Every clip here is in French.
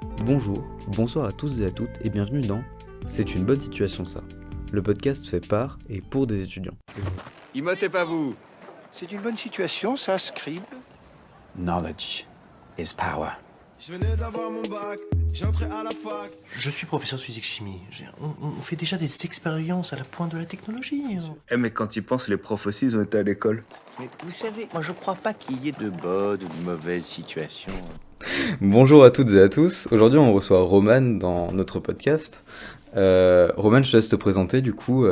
Bonjour, bonsoir à tous et à toutes et bienvenue dans C'est une bonne situation ça, le podcast fait par et pour des étudiants. Immotez pas vous. C'est une bonne situation, ça, Scribe. Knowledge is power. Je venais d'avoir mon bac, j'entrais à la fac. Je suis professeur de physique-chimie. On fait déjà des expériences à la pointe de la technologie. Mais quand tu penses, les profs aussi, ils ont été à l'école. Mais vous savez, moi je crois pas qu'il y ait de bonnes ou de mauvaises situations. Bonjour à toutes et à tous, aujourd'hui on reçoit Roman dans notre podcast. Roman, je te laisse te présenter du coup,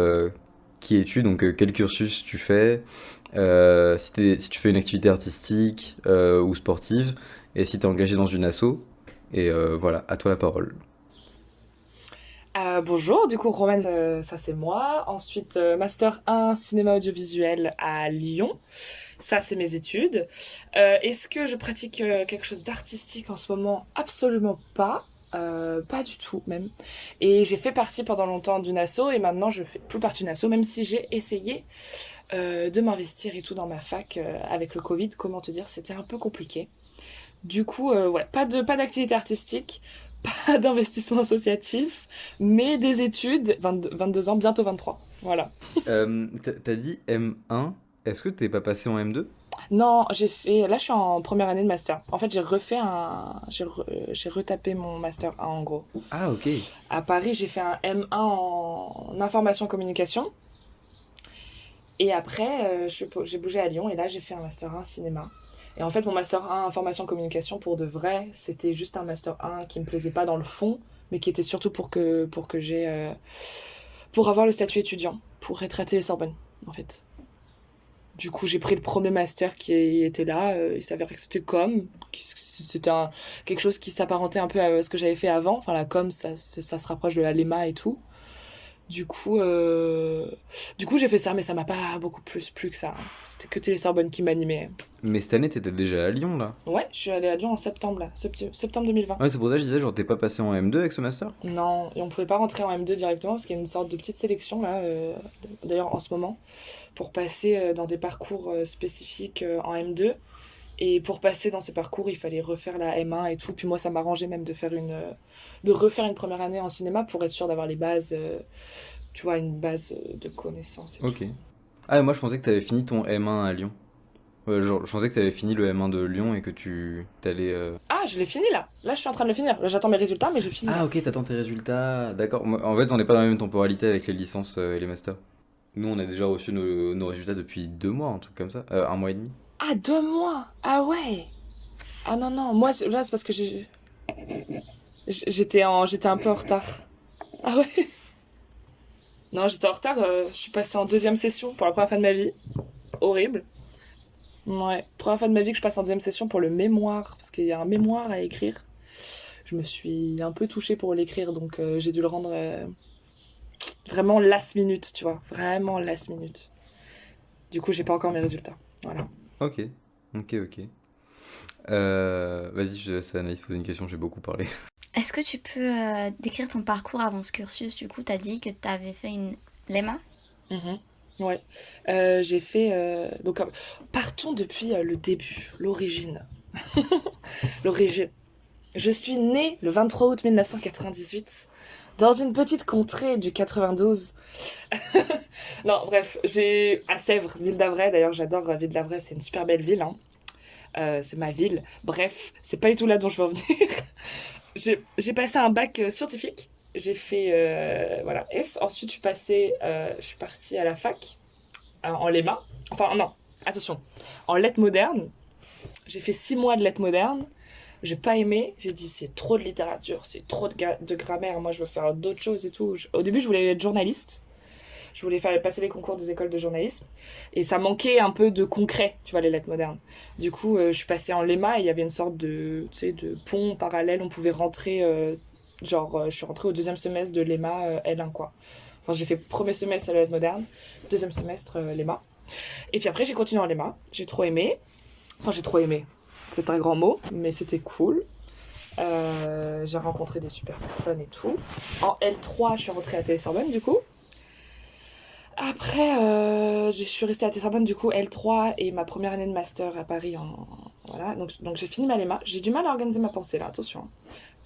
qui es-tu, donc quel cursus tu fais, si tu fais une activité artistique ou sportive, et si tu es engagé dans une asso, et voilà, à toi la parole. Bonjour, du coup Roman, ça c'est moi. Ensuite, Master 1 cinéma audiovisuel à Lyon. Ça c'est mes études. Est-ce que je pratique quelque chose d'artistique en ce moment? Absolument pas. Pas du tout même. Et j'ai fait partie pendant longtemps d'une asso et maintenant je fais plus partie d'une asso, même si j'ai essayé de m'investir et tout dans ma fac avec le Covid. Comment te dire, c'était un peu compliqué. Du coup, ouais, pas d'activité artistique, pas d'investissement associatif, mais des études, 22 ans, bientôt 23. Voilà. T'as dit M1, est-ce que t'es pas passé en M2? Non, là je suis en première année de master. En fait, j'ai retapé mon master 1 en gros. Ah ok. À Paris, j'ai fait un M1 en information communication. Et après, j'ai bougé à Lyon et là j'ai fait un master 1 cinéma. Et en fait, mon master 1 information communication, pour de vrai, c'était juste un master 1 qui me plaisait pas dans le fond, mais qui était surtout pour avoir le statut étudiant, pour être à Télé-Sorbonne, en fait. Du coup, j'ai pris le premier master qui était là. Il s'avérait que c'était c'était quelque chose qui s'apparentait un peu à ce que j'avais fait avant. Enfin, la com, ça se rapproche de la LEMA et tout. Du coup, j'ai fait ça, mais ça m'a pas beaucoup plus plu que ça. C'était que Télé-Sorbonne qui m'animait. Mais cette année, t'étais déjà à Lyon, là? Ouais, je suis allée à Lyon en septembre, là. Septembre 2020. Ouais, c'est pour ça que je disais, genre, t'es pas passé en M2 avec ce master? Non, et on pouvait pas rentrer en M2 directement parce qu'il y a une sorte de petite sélection, là, d'ailleurs en ce moment, pour passer dans des parcours spécifiques en M2. Et pour passer dans ces parcours, il fallait refaire la M1 et tout. Puis moi, ça m'arrangeait même de refaire une première année en cinéma pour être sûr d'avoir les bases, tu vois, une base de connaissances et Ok. tout. Ah, moi je pensais que t'avais fini ton M1 à Lyon. Genre, je pensais que t'avais fini le M1 de Lyon et que tu t'allais. Ah, je l'ai fini là. Là, je suis en train de le finir. Là, j'attends mes résultats, mais j'ai fini. Ah, ok, t'attends tes résultats. D'accord. En fait, on n'est pas dans la même temporalité avec les licences et les masters. Nous, on a déjà reçu nos résultats depuis 2 mois, un truc comme ça. 1 mois et demi. Ah, 2 mois. Ah ouais. Ah non, non. Moi, là, c'est parce que j'étais un peu en retard. Ah ouais. Non, j'étais en retard. Je suis passée en deuxième session pour la première fois de ma vie. Horrible. Ouais, première fois de ma vie que je passe en deuxième session pour le mémoire, parce qu'il y a un mémoire à écrire. Je me suis un peu touchée pour l'écrire, donc j'ai dû le rendre vraiment last minute, tu vois. Vraiment last minute. Du coup, j'ai pas encore mes résultats. Voilà. Ok. Ok. Vas-y, je laisse Anaïs poser une question, j'ai beaucoup parlé. Est-ce que tu peux décrire ton parcours avant ce cursus? Du coup, t'as dit que t'avais fait une LEMA. Mhm. Ouais. J'ai fait... donc, partons depuis le début, l'origine. L'origine. Je suis née le 23 août 1998 dans une petite contrée du 92. Non, bref, à Sèvres, Ville d'Avray. D'ailleurs, j'adore Ville d'Avray, c'est une super belle ville. Hein. C'est ma ville. Bref, c'est pas du tout là dont je veux en venir. J'ai passé un bac scientifique. J'ai fait voilà, S. Ensuite, je suis partie à la fac en LEMA. Enfin, non, attention, en lettres modernes. J'ai fait 6 mois de lettres modernes. J'ai pas aimé. J'ai dit, c'est trop de littérature, c'est trop de grammaire. Moi, je veux faire d'autres choses et tout. Au début, je voulais être journaliste. Je voulais passer les concours des écoles de journalisme. Et ça manquait un peu de concret, tu vois, les lettres modernes. Du coup, je suis passée en LEMA et il y avait une sorte de pont parallèle. On pouvait rentrer... je suis rentrée au deuxième semestre de l'EMA L1, quoi. Enfin, j'ai fait premier semestre à la lettre moderne, deuxième semestre l'EMA. Et puis après, j'ai continué en l'EMA. J'ai trop aimé. Enfin, j'ai trop aimé. C'est un grand mot, mais c'était cool. J'ai rencontré des super personnes et tout. En L3, je suis rentrée à Télé-Sorbonne, du coup. Après, je suis restée à Télé-Sorbonne, du coup, L3 et ma première année de master à Paris. Voilà. Donc j'ai fini ma LEMA. J'ai du mal à organiser ma pensée, là, attention.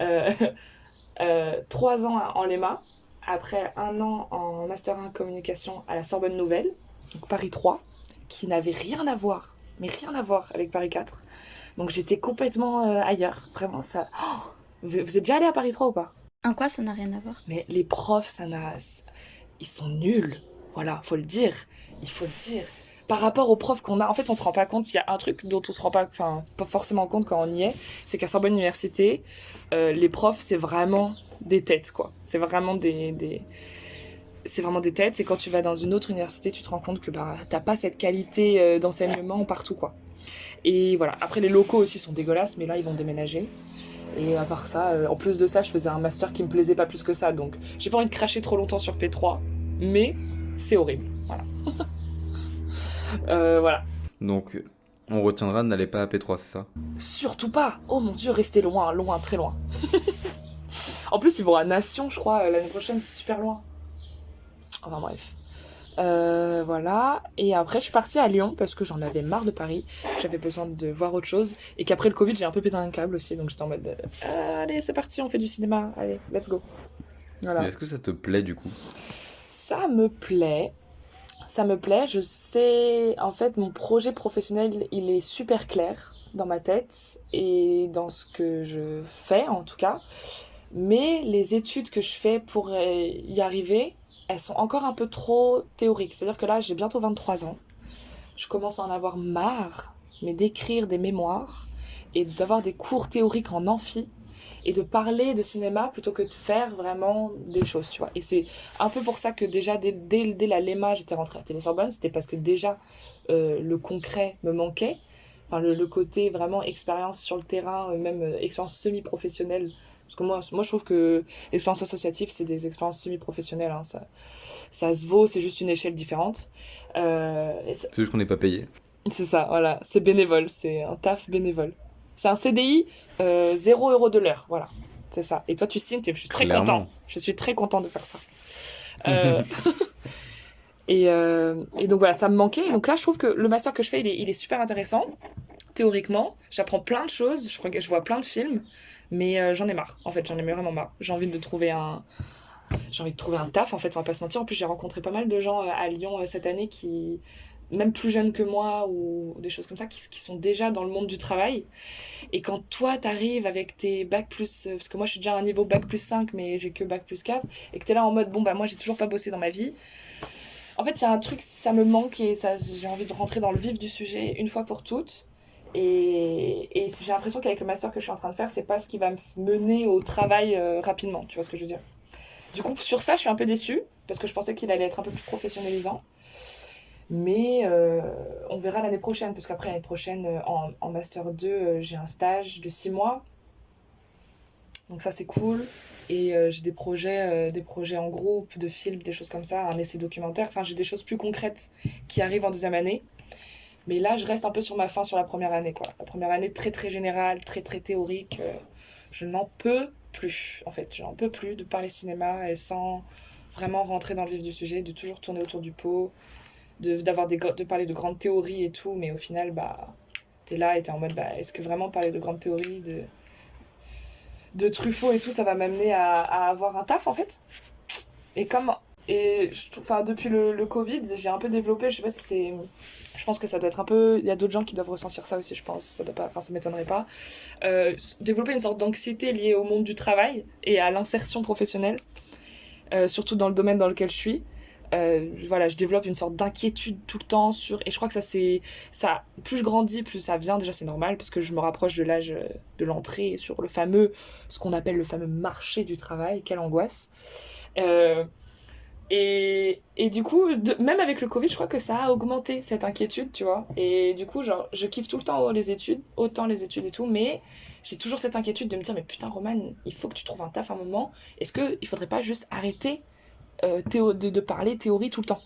Euh, 3 ans en LEMA, après 1 an en Master 1 Communication à la Sorbonne Nouvelle, donc Paris 3, qui n'avait rien à voir, mais rien à voir avec Paris 4. Donc j'étais complètement ailleurs, vraiment ça. Oh, vous êtes déjà allé à Paris 3 ou pas? En quoi ça n'a rien à voir? Mais les profs, ils sont nuls. Voilà, faut le dire. Il faut le dire. Par rapport aux profs qu'on a, en fait, on se rend pas compte. Il y a un truc dont on se rend pas forcément compte quand on y est, c'est qu'à Sorbonne Université, les profs, c'est vraiment des têtes, quoi. C'est vraiment c'est vraiment des têtes. Et quand tu vas dans une autre université, tu te rends compte que t'as pas cette qualité d'enseignement partout, quoi. Et voilà. Après, les locaux aussi sont dégueulasses, mais là, ils vont déménager. Et à part ça, en plus de ça, je faisais un master qui me plaisait pas plus que ça. Donc, j'ai pas envie de cracher trop longtemps sur P3, mais c'est horrible. Voilà. Voilà. Donc, on retiendra, n'allez pas à P3, c'est ça? Surtout pas. Oh mon dieu, restez loin, loin, très loin. En plus, ils vont à Nation, je crois, l'année prochaine, c'est super loin. Enfin bref. Voilà. Et après, je suis partie à Lyon parce que j'en avais marre de Paris. J'avais besoin de voir autre chose. Et qu'après le Covid, j'ai un peu pété un câble aussi. Donc j'étais en mode allez, c'est parti, on fait du cinéma. Allez, let's go. Voilà. Mais est-ce que ça te plaît du coup? Ça me plaît. Ça me plaît. Je sais. En fait, mon projet professionnel, il est super clair dans ma tête et dans ce que je fais en tout cas. Mais les études que je fais pour y arriver, elles sont encore un peu trop théoriques. C'est-à-dire que là, j'ai bientôt 23 ans. Je commence à en avoir marre, mais d'écrire des mémoires et d'avoir des cours théoriques en amphi et de parler de cinéma plutôt que de faire vraiment des choses, tu vois. Et c'est un peu pour ça que déjà, dès la LEMA, j'étais rentrée à Télé-Sorbonne. C'était parce que déjà, le concret me manquait. Enfin, le côté vraiment expérience sur le terrain, même expérience semi-professionnelle. Parce que moi, je trouve que l'expérience associative, c'est des expériences semi-professionnelles. Hein. Ça se vaut, c'est juste une échelle différente. C'est juste qu'on n'est pas payé. C'est ça, voilà. C'est bénévole, c'est un taf bénévole. C'est un CDI, 0 € de l'heure, voilà. C'est ça. Et toi, tu signes, je suis très Clairement. content. Je suis très content de faire ça. Euh, et donc voilà, ça me manquait. Et donc là, je trouve que le master que je fais, il est super intéressant. Théoriquement, j'apprends plein de choses, je vois plein de films, mais j'en ai marre. En fait, j'en ai vraiment marre. J'ai envie de trouver un taf, en fait, on va pas se mentir. En plus, j'ai rencontré pas mal de gens à Lyon cette année qui, même plus jeunes que moi ou des choses comme ça, qui sont déjà dans le monde du travail. Et quand toi, t'arrives avec tes bac plus... parce que moi, je suis déjà à un niveau bac plus 5, mais j'ai que bac plus 4, et que t'es là en mode, bon, bah moi, j'ai toujours pas bossé dans ma vie. En fait, il y a un truc, ça me manque, et ça, j'ai envie de rentrer dans le vif du sujet une fois pour toutes. Et j'ai l'impression qu'avec le master que je suis en train de faire, c'est pas ce qui va me mener au travail rapidement, tu vois ce que je veux dire. Du coup, sur ça, je suis un peu déçue, parce que je pensais qu'il allait être un peu plus professionnalisant. Mais on verra l'année prochaine, parce qu'après l'année prochaine, en Master 2, j'ai un stage de 6 mois. Donc ça, c'est cool. Et j'ai des projets en groupe, de films, des choses comme ça, un essai documentaire. Enfin, j'ai des choses plus concrètes qui arrivent en deuxième année. Mais là, je reste un peu sur ma faim sur la première année, quoi. La première année, très très générale, très très théorique. Je n'en peux plus, en fait. Je n'en peux plus de parler cinéma et sans vraiment rentrer dans le vif du sujet, de toujours tourner autour du pot, de parler de grandes théories et tout. Mais au final, t'es là et t'es en mode, est-ce que vraiment parler de grandes théories, de Truffaut et tout, ça va m'amener à avoir un taf, en fait? Depuis le Covid, j'ai un peu développé, je sais pas si c'est... Je pense que ça doit être un peu... Il y a d'autres gens qui doivent ressentir ça aussi, je pense. Ça doit pas... Enfin, ça m'étonnerait pas. Développer une sorte d'anxiété liée au monde du travail et à l'insertion professionnelle, surtout dans le domaine dans lequel je suis. Voilà, je développe une sorte d'inquiétude tout le temps sur... Et je crois que ça, plus je grandis, plus ça vient. Déjà, c'est normal, parce que je me rapproche de l'âge de l'entrée sur ce qu'on appelle le fameux marché du travail. Quelle angoisse. Et du coup, même avec le Covid, je crois que ça a augmenté cette inquiétude, tu vois. Et du coup, genre, je kiffe tout le temps les études et tout, mais j'ai toujours cette inquiétude de me dire, mais putain, Romane, il faut que tu trouves un taf à un moment. Est-ce qu'il faudrait pas juste arrêter de parler théorie tout le temps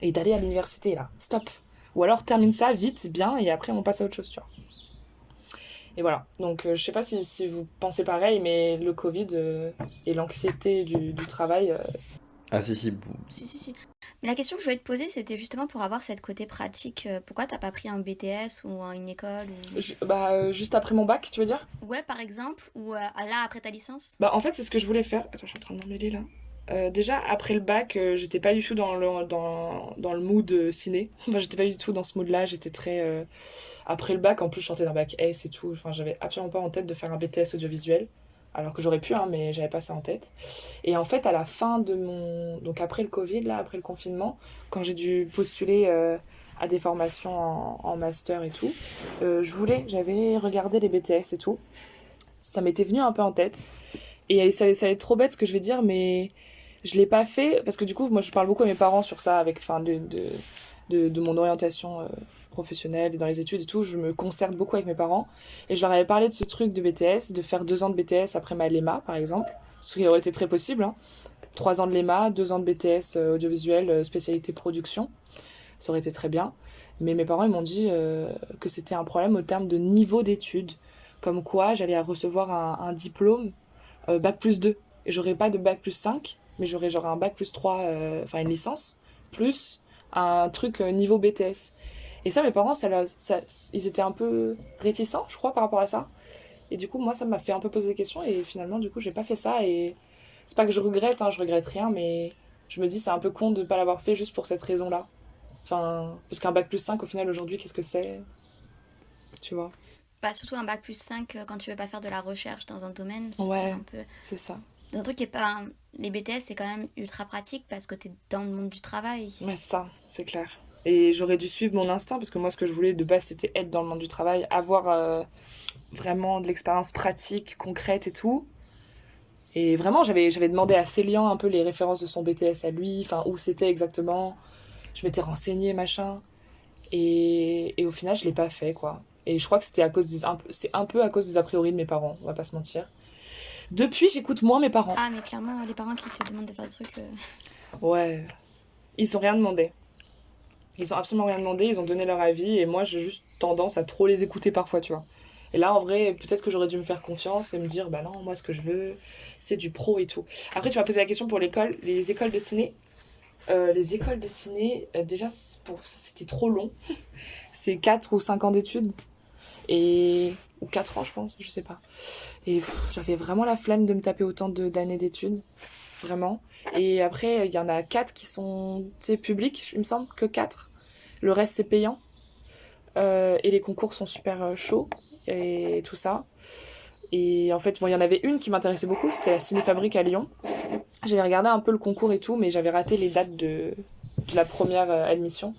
et d'aller à l'université, là? Stop. Ou alors termine ça vite, bien, et après on passe à autre chose, tu vois. Et voilà. Donc, je sais pas si vous pensez pareil, mais le Covid et l'anxiété du travail... Ah si, Si. Mais la question que je voulais te poser, c'était justement pour avoir cette côté pratique. Pourquoi t'as pas pris un BTS ou une école ou... Juste après mon bac, tu veux dire? Ouais, par exemple, ou là, après ta licence? Bah, en fait, c'est ce que je voulais faire. Attends, je suis en train de m'emmêler là. Déjà, après le bac, j'étais pas du tout dans le mood ciné. Enfin, j'étais pas du tout dans ce mood-là. J'étais très. Après le bac, en plus, je sortais d'un bac S et tout. Enfin, j'avais absolument pas en tête de faire un BTS audiovisuel. Alors que j'aurais pu, hein, mais j'avais pas ça en tête. Et en fait, à la fin de mon. Donc, après le Covid, là, après le confinement, quand j'ai dû postuler à des formations en master et tout, j'avais regardé les BTS et tout. Ça m'était venu un peu en tête. Et ça va être trop bête ce que je vais dire, mais je l'ai pas fait parce que du coup, moi, je parle beaucoup à mes parents sur ça, enfin, de mon orientation professionnelle et dans les études et tout. Je me concerte beaucoup avec mes parents et je leur avais parlé de ce truc de BTS, de faire 2 ans de BTS après ma LEMA, par exemple, ce qui aurait été très possible. Hein. 3 ans de LEMA, 2 ans de BTS audiovisuel, spécialité production, ça aurait été très bien. Mais mes parents, ils m'ont dit que c'était un problème au terme de niveau d'études, comme quoi j'allais recevoir un diplôme bac plus 2. Et j'aurais pas de bac plus 5, mais j'aurais genre un bac plus 3, enfin une licence, plus un truc niveau BTS. Et ça, mes parents, ils étaient un peu réticents, je crois, par rapport à ça. Et du coup, moi, ça m'a fait un peu poser des questions. Et finalement, du coup, j'ai pas fait ça. Et c'est pas que je regrette, hein, je regrette rien, mais je me dis, c'est un peu con de pas l'avoir fait juste pour cette raison-là. Enfin, parce qu'un bac plus 5, au final, aujourd'hui, qu'est-ce que c'est? Tu vois? Bah, surtout un bac plus 5 quand tu veux pas faire de la recherche dans un domaine, c'est Ouais, un peu... c'est ça. Un truc qui est pas... Les BTS, c'est quand même ultra pratique parce que t'es dans le monde du travail. Mais ça, c'est clair. Et j'aurais dû suivre mon instinct parce que moi, ce que je voulais de base, c'était être dans le monde du travail, avoir vraiment de l'expérience pratique, concrète et tout. Et vraiment, j'avais demandé à Célian un peu les références de son BTS à lui, enfin, où c'était exactement. Je m'étais renseignée, machin. Et au final, je l'ai pas fait, quoi. Et je crois que c'était c'est un peu à cause des a priori de mes parents, on va pas se mentir. Depuis, j'écoute moins mes parents. Ah, mais clairement, les parents qui te demandent de faire des trucs... Ouais, ils ont rien demandé. Ils ont absolument rien demandé, ils ont donné leur avis, et moi, j'ai juste tendance à trop les écouter parfois, tu vois. Et là, en vrai, peut-être que j'aurais dû me faire confiance et me dire, bah non, moi, ce que je veux, c'est du pro et tout. Après, tu m'as posé la question pour l'école, les écoles de ciné. Les écoles de ciné, déjà, c'était trop long. C'est 4 ou 5 ans d'études. Ou 4 ans, je pense, je sais pas. Et j'avais vraiment la flemme de me taper autant d'années d'études. Vraiment. Et après, il y en a 4 qui sont, tu sais, publics, il me semble, que 4. Le reste, c'est payant. Et les concours sont super chauds et tout ça. Et en fait, bon, il y en avait une qui m'intéressait beaucoup, c'était la Cinéfabrique à Lyon. J'avais regardé un peu le concours et tout, mais j'avais raté les dates de la première admission,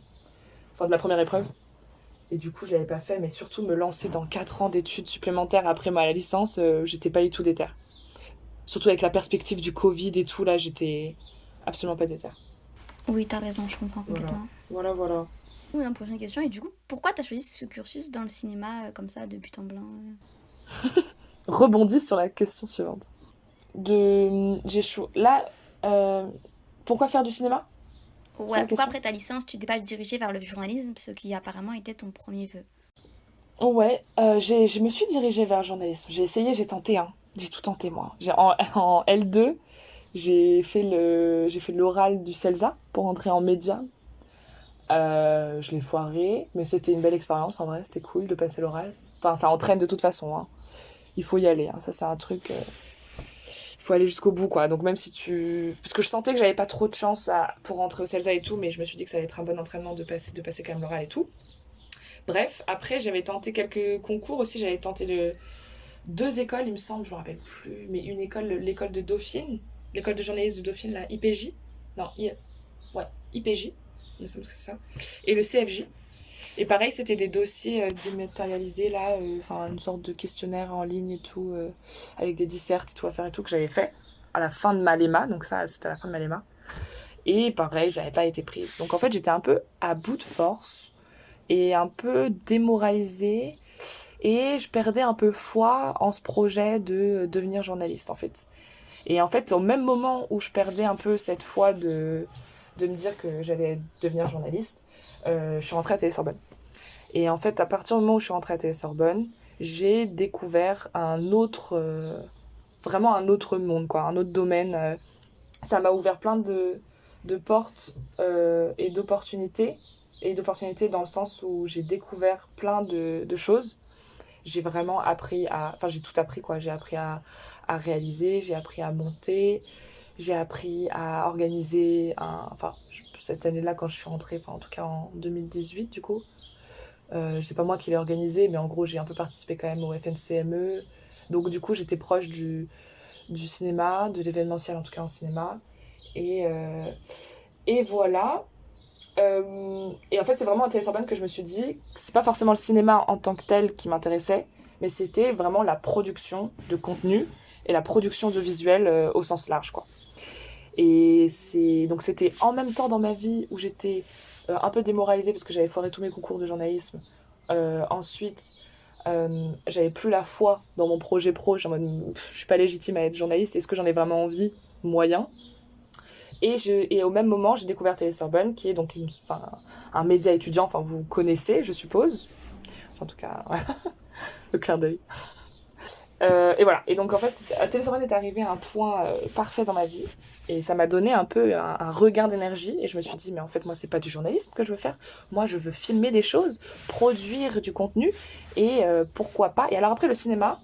enfin de la première épreuve. Et du coup, je l'avais pas fait, mais surtout me lancer dans 4 ans d'études supplémentaires après ma licence, j'étais pas du tout déter. Surtout avec la perspective du Covid et tout, là, j'étais absolument pas déter. Oui, t'as raison, je comprends complètement. Voilà. Une prochaine question, et du coup, pourquoi t'as choisi ce cursus dans le cinéma comme ça, de but en blanc Rebondis sur la question suivante. Là, pourquoi faire du cinéma? Ouais, pourquoi après ta licence, tu t'es pas dirigée vers le journalisme, ce qui apparemment était ton premier vœu? Ouais, je me suis dirigée vers le journalisme. J'ai essayé, j'ai tenté, hein. J'ai tout tenté, moi. En L2, j'ai fait l'oral du CELSA pour entrer en média. Je l'ai foiré, mais c'était une belle expérience, en vrai. C'était cool de passer l'oral. Enfin, ça entraîne de toute façon, hein. Il faut y aller, hein. Ça, c'est un truc... Il faut aller jusqu'au bout, quoi. Donc même si parce que je sentais que j'avais pas trop de chance pour rentrer au CELSA et tout, mais je me suis dit que ça allait être un bon entraînement de passer quand même l'oral et tout. Bref, après, j'avais tenté quelques concours aussi. J'avais tenté 2 écoles, il me semble, je me rappelle plus. Mais une école, l'école de Dauphine, l'école de journalisme de Dauphine, la IPJ. Non, IPJ, il me semble que c'est ça. Et le CFJ. Et pareil, c'était des dossiers dématérialisés, là, enfin, une sorte de questionnaire en ligne et tout, avec des dissertes et tout à faire et tout, que j'avais fait à la fin de ma LEMA. Donc ça, c'était à la fin de ma LEMA. Et pareil, j'avais pas été prise. Donc en fait, j'étais un peu à bout de force et un peu démoralisée. Et je perdais un peu foi en ce projet de devenir journaliste, en fait. Et en fait, au même moment où je perdais un peu cette foi de me dire que j'allais devenir journaliste, je suis rentrée à Télé-Sorbonne. Et en fait, à partir du moment où je suis rentrée à Télé-Sorbonne, j'ai découvert vraiment un autre monde, quoi, un autre domaine ça m'a ouvert plein de portes et d'opportunités. Et d'opportunités dans le sens où j'ai découvert plein de choses. J'ai vraiment appris à... Enfin, j'ai tout appris, quoi. J'ai appris à réaliser, j'ai appris à monter, j'ai appris à organiser Enfin, cette année-là, quand je suis rentrée, enfin, en tout cas en 2018, du coup, c'est pas moi qui l'ai organisé, mais en gros, j'ai un peu participé quand même au FNCME. Donc, du coup, j'étais proche du cinéma, de l'événementiel, en tout cas en cinéma. Et, euh, et voilà. Et en fait, c'est vraiment à Télé-Sorbonne que je me suis dit que c'est pas forcément le cinéma en tant que tel qui m'intéressait, mais c'était vraiment la production de contenu et la production de visuel au sens large, quoi. Donc c'était en même temps dans ma vie où j'étais un peu démoralisée parce que j'avais foiré tous mes concours de journalisme. Ensuite, j'avais plus la foi dans mon projet pro. J'étais en mode, je suis pas légitime à être journaliste. Est-ce que j'en ai vraiment envie? Moyen. Et au même moment, j'ai découvert Télé-Sorbonne, qui est donc un média étudiant. Enfin, vous connaissez, je suppose. Enfin, en tout cas, voilà, le clin d'œil. Et voilà. Et donc, en fait, Télé-Sorbonne est arrivé à un point parfait dans ma vie. Et ça m'a donné un peu un regain d'énergie. Et je me suis dit, mais en fait, moi, c'est pas du journalisme que je veux faire. Moi, je veux filmer des choses, produire du contenu. Et pourquoi pas. Et alors, après, le cinéma,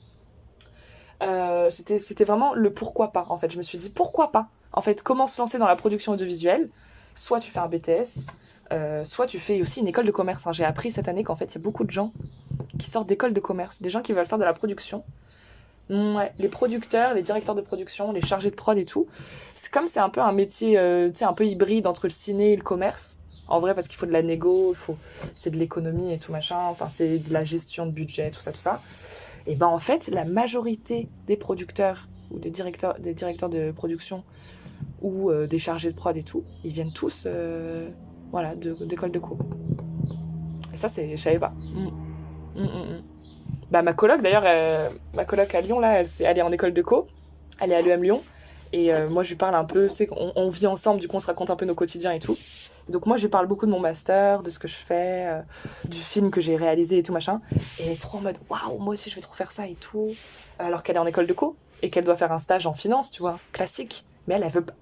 c'était vraiment le pourquoi pas, en fait. Je me suis dit, pourquoi pas? En fait, comment se lancer dans la production audiovisuelle? Soit tu fais un BTS, soit tu fais aussi une école de commerce. Hein. J'ai appris cette année qu'en fait, il y a beaucoup de gens qui sortent d'écoles de commerce. Des gens qui veulent faire de la production. Ouais, les producteurs, les directeurs de production, les chargés de prod et tout. C'est un peu un métier, tu sais, un peu hybride entre le ciné et le commerce. En vrai, parce qu'il faut de la négo, c'est de l'économie et tout machin. Enfin, c'est de la gestion de budget, tout ça, tout ça. Et ben en fait, la majorité des producteurs ou des directeurs de production ou des chargés de prod et tout, ils viennent tous voilà, d'école de co. Et ça, je savais pas. Bah, ma coloc, d'ailleurs, ma coloc à Lyon, là, elle est en école de co. Elle est à l'EM Lyon. Et moi, je lui parle un peu, c'est qu'on on vit ensemble, du coup, on se raconte un peu nos quotidiens et tout. Donc, moi, je lui parle beaucoup de mon master, de ce que je fais, du film que j'ai réalisé et tout, machin. Et elle est trop en mode, waouh, moi aussi, je vais trop faire ça et tout. Alors qu'elle est en école de co et qu'elle doit faire un stage en finance, tu vois, classique. Mais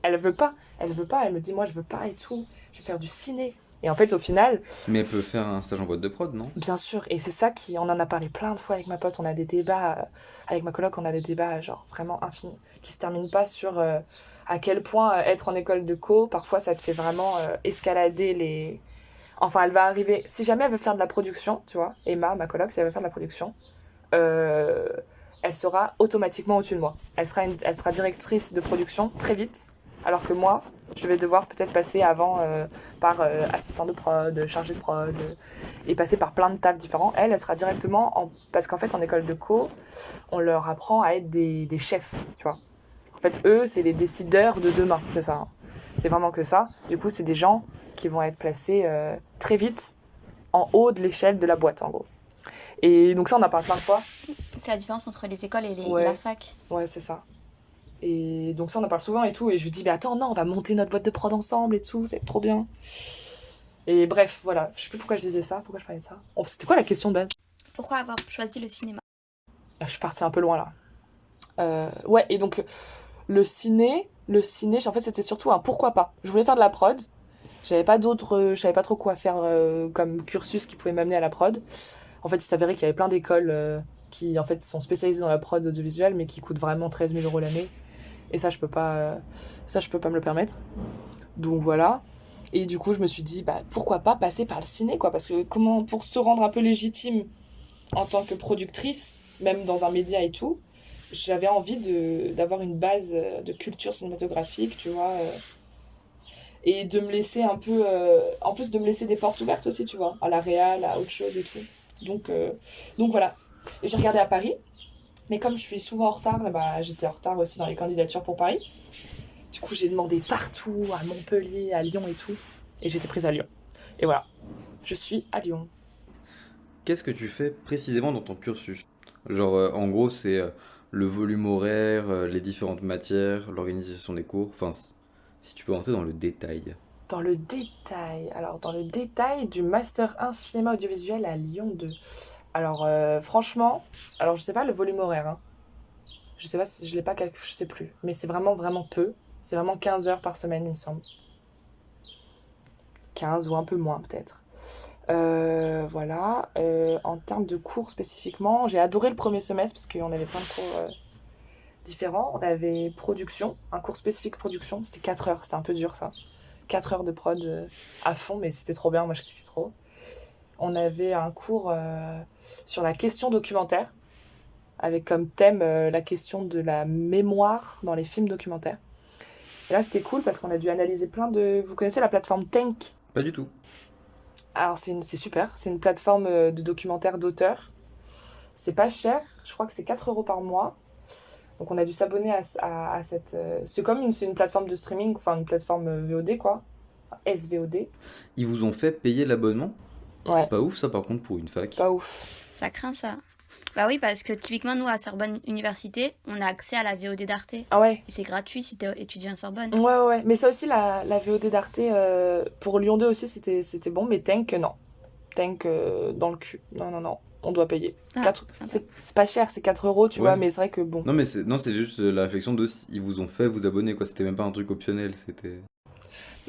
elle veut pas. Elle me dit, moi, je veux pas et tout. Je vais faire du ciné. Et en fait, au final, Mais elle peut faire un stage en boîte de prod, non? bien sûr, et c'est ça on en a parlé plein de fois avec ma pote, on a des débats, avec ma coloc, on a des débats genre vraiment infinis, qui se terminent pas sur à quel point être en école de co, parfois ça te fait vraiment escalader les... Enfin, elle va arriver, si jamais elle veut faire de la production, tu vois, Emma, ma coloc, si elle veut faire de la production, euh, elle sera automatiquement au-dessus de moi. Elle sera directrice de production très vite, alors que moi, je vais devoir peut-être passer avant par assistant de prod, chargé de prod, et passer par plein de tafs différents. Elle sera directement parce qu'en fait, en école de co, on leur apprend à être des chefs, tu vois. En fait, eux, c'est les décideurs de demain, c'est ça. Hein. C'est vraiment que ça. Du coup, c'est des gens qui vont être placés très vite en haut de l'échelle de la boîte, en gros. Et donc ça, on en parle plein de fois. C'est la différence entre les écoles et Ouais. la fac. Ouais, c'est ça. Et donc ça, on en parle souvent et tout. Et je lui dis, mais attends, non, on va monter notre boîte de prod ensemble et tout, c'est trop bien. Et bref, voilà. Je sais plus pourquoi je disais ça, pourquoi je parlais de ça. C'était quoi la question de base? Pourquoi avoir choisi le cinéma? Ah, je suis partie un peu loin là. Ouais, et donc le ciné, en fait, c'était surtout un pourquoi pas. Je voulais faire de la prod. Je savais pas trop quoi faire comme cursus qui pouvait m'amener à la prod. En fait, il s'avérait qu'il y avait plein d'écoles qui en fait sont spécialisées dans la prod audiovisuelle, mais qui coûtent vraiment 13 000 € l'année. Et ça, je peux pas me le permettre. Donc voilà. Et du coup, je me suis dit, bah pourquoi pas passer par le ciné, quoi, parce que pour se rendre un peu légitime en tant que productrice, même dans un média et tout, j'avais envie d'avoir une base de culture cinématographique, tu vois, et de me laisser un peu, en plus de me laisser des portes ouvertes aussi, tu vois, à la réal, à autre chose et tout. Donc voilà. Et j'ai regardé à Paris, mais comme je suis souvent en retard, bah, j'étais en retard aussi dans les candidatures pour Paris. Du coup, j'ai demandé partout, à Montpellier, à Lyon et tout, et j'étais prise à Lyon. Et voilà, je suis à Lyon. Qu'est-ce que tu fais précisément dans ton cursus? Genre, en gros, c'est le volume horaire, les différentes matières, l'organisation des cours. Enfin, si tu peux rentrer dans le détail. Dans le détail du Master 1 cinéma audiovisuel à Lyon 2. Alors, franchement, je sais pas le volume horaire, hein. Je sais pas si je l'ai pas calculé, je sais plus. Mais c'est vraiment, vraiment peu. C'est vraiment 15 heures par semaine, il me semble. 15 ou un peu moins, peut-être. Voilà. En termes de cours spécifiquement, j'ai adoré le premier semestre parce qu'on avait plein de cours différents. On avait production, un cours spécifique production. C'était 4 heures, c'était un peu dur ça. 4 heures de prod à fond, mais c'était trop bien, moi je kiffais trop. On avait un cours sur la question documentaire, avec comme thème la question de la mémoire dans les films documentaires. Et là, c'était cool parce qu'on a dû analyser plein de... Vous connaissez la plateforme Tank? Pas du tout. Alors, c'est super. C'est une plateforme de documentaires d'auteurs. C'est pas cher. Je crois que c'est 4 € par mois. Donc, on a dû s'abonner à cette... c'est une plateforme de streaming, enfin, une plateforme VOD, quoi. Enfin, SVOD. Ils vous ont fait payer l'abonnement? Ouais, Pas ouf ça par contre pour une fac. pas ouf. Ça craint ça. Bah oui, parce que typiquement, nous, à Sorbonne Université, on a accès à la VOD d'Arte. Et Ah ouais. c'est gratuit si t'es étudiant à Sorbonne. Ouais. Mais ça aussi, la VOD d'Arte, pour Lyon 2 aussi, c'était bon. Mais Tank, non. Tank, dans le cul. Non. On doit payer. Ah, sympa. C'est pas cher, c'est 4 €, tu Ouais. vois, mais c'est vrai que bon. Non mais c'est juste la réflexion de ils vous ont fait vous abonner quoi, c'était même pas un truc optionnel, c'était...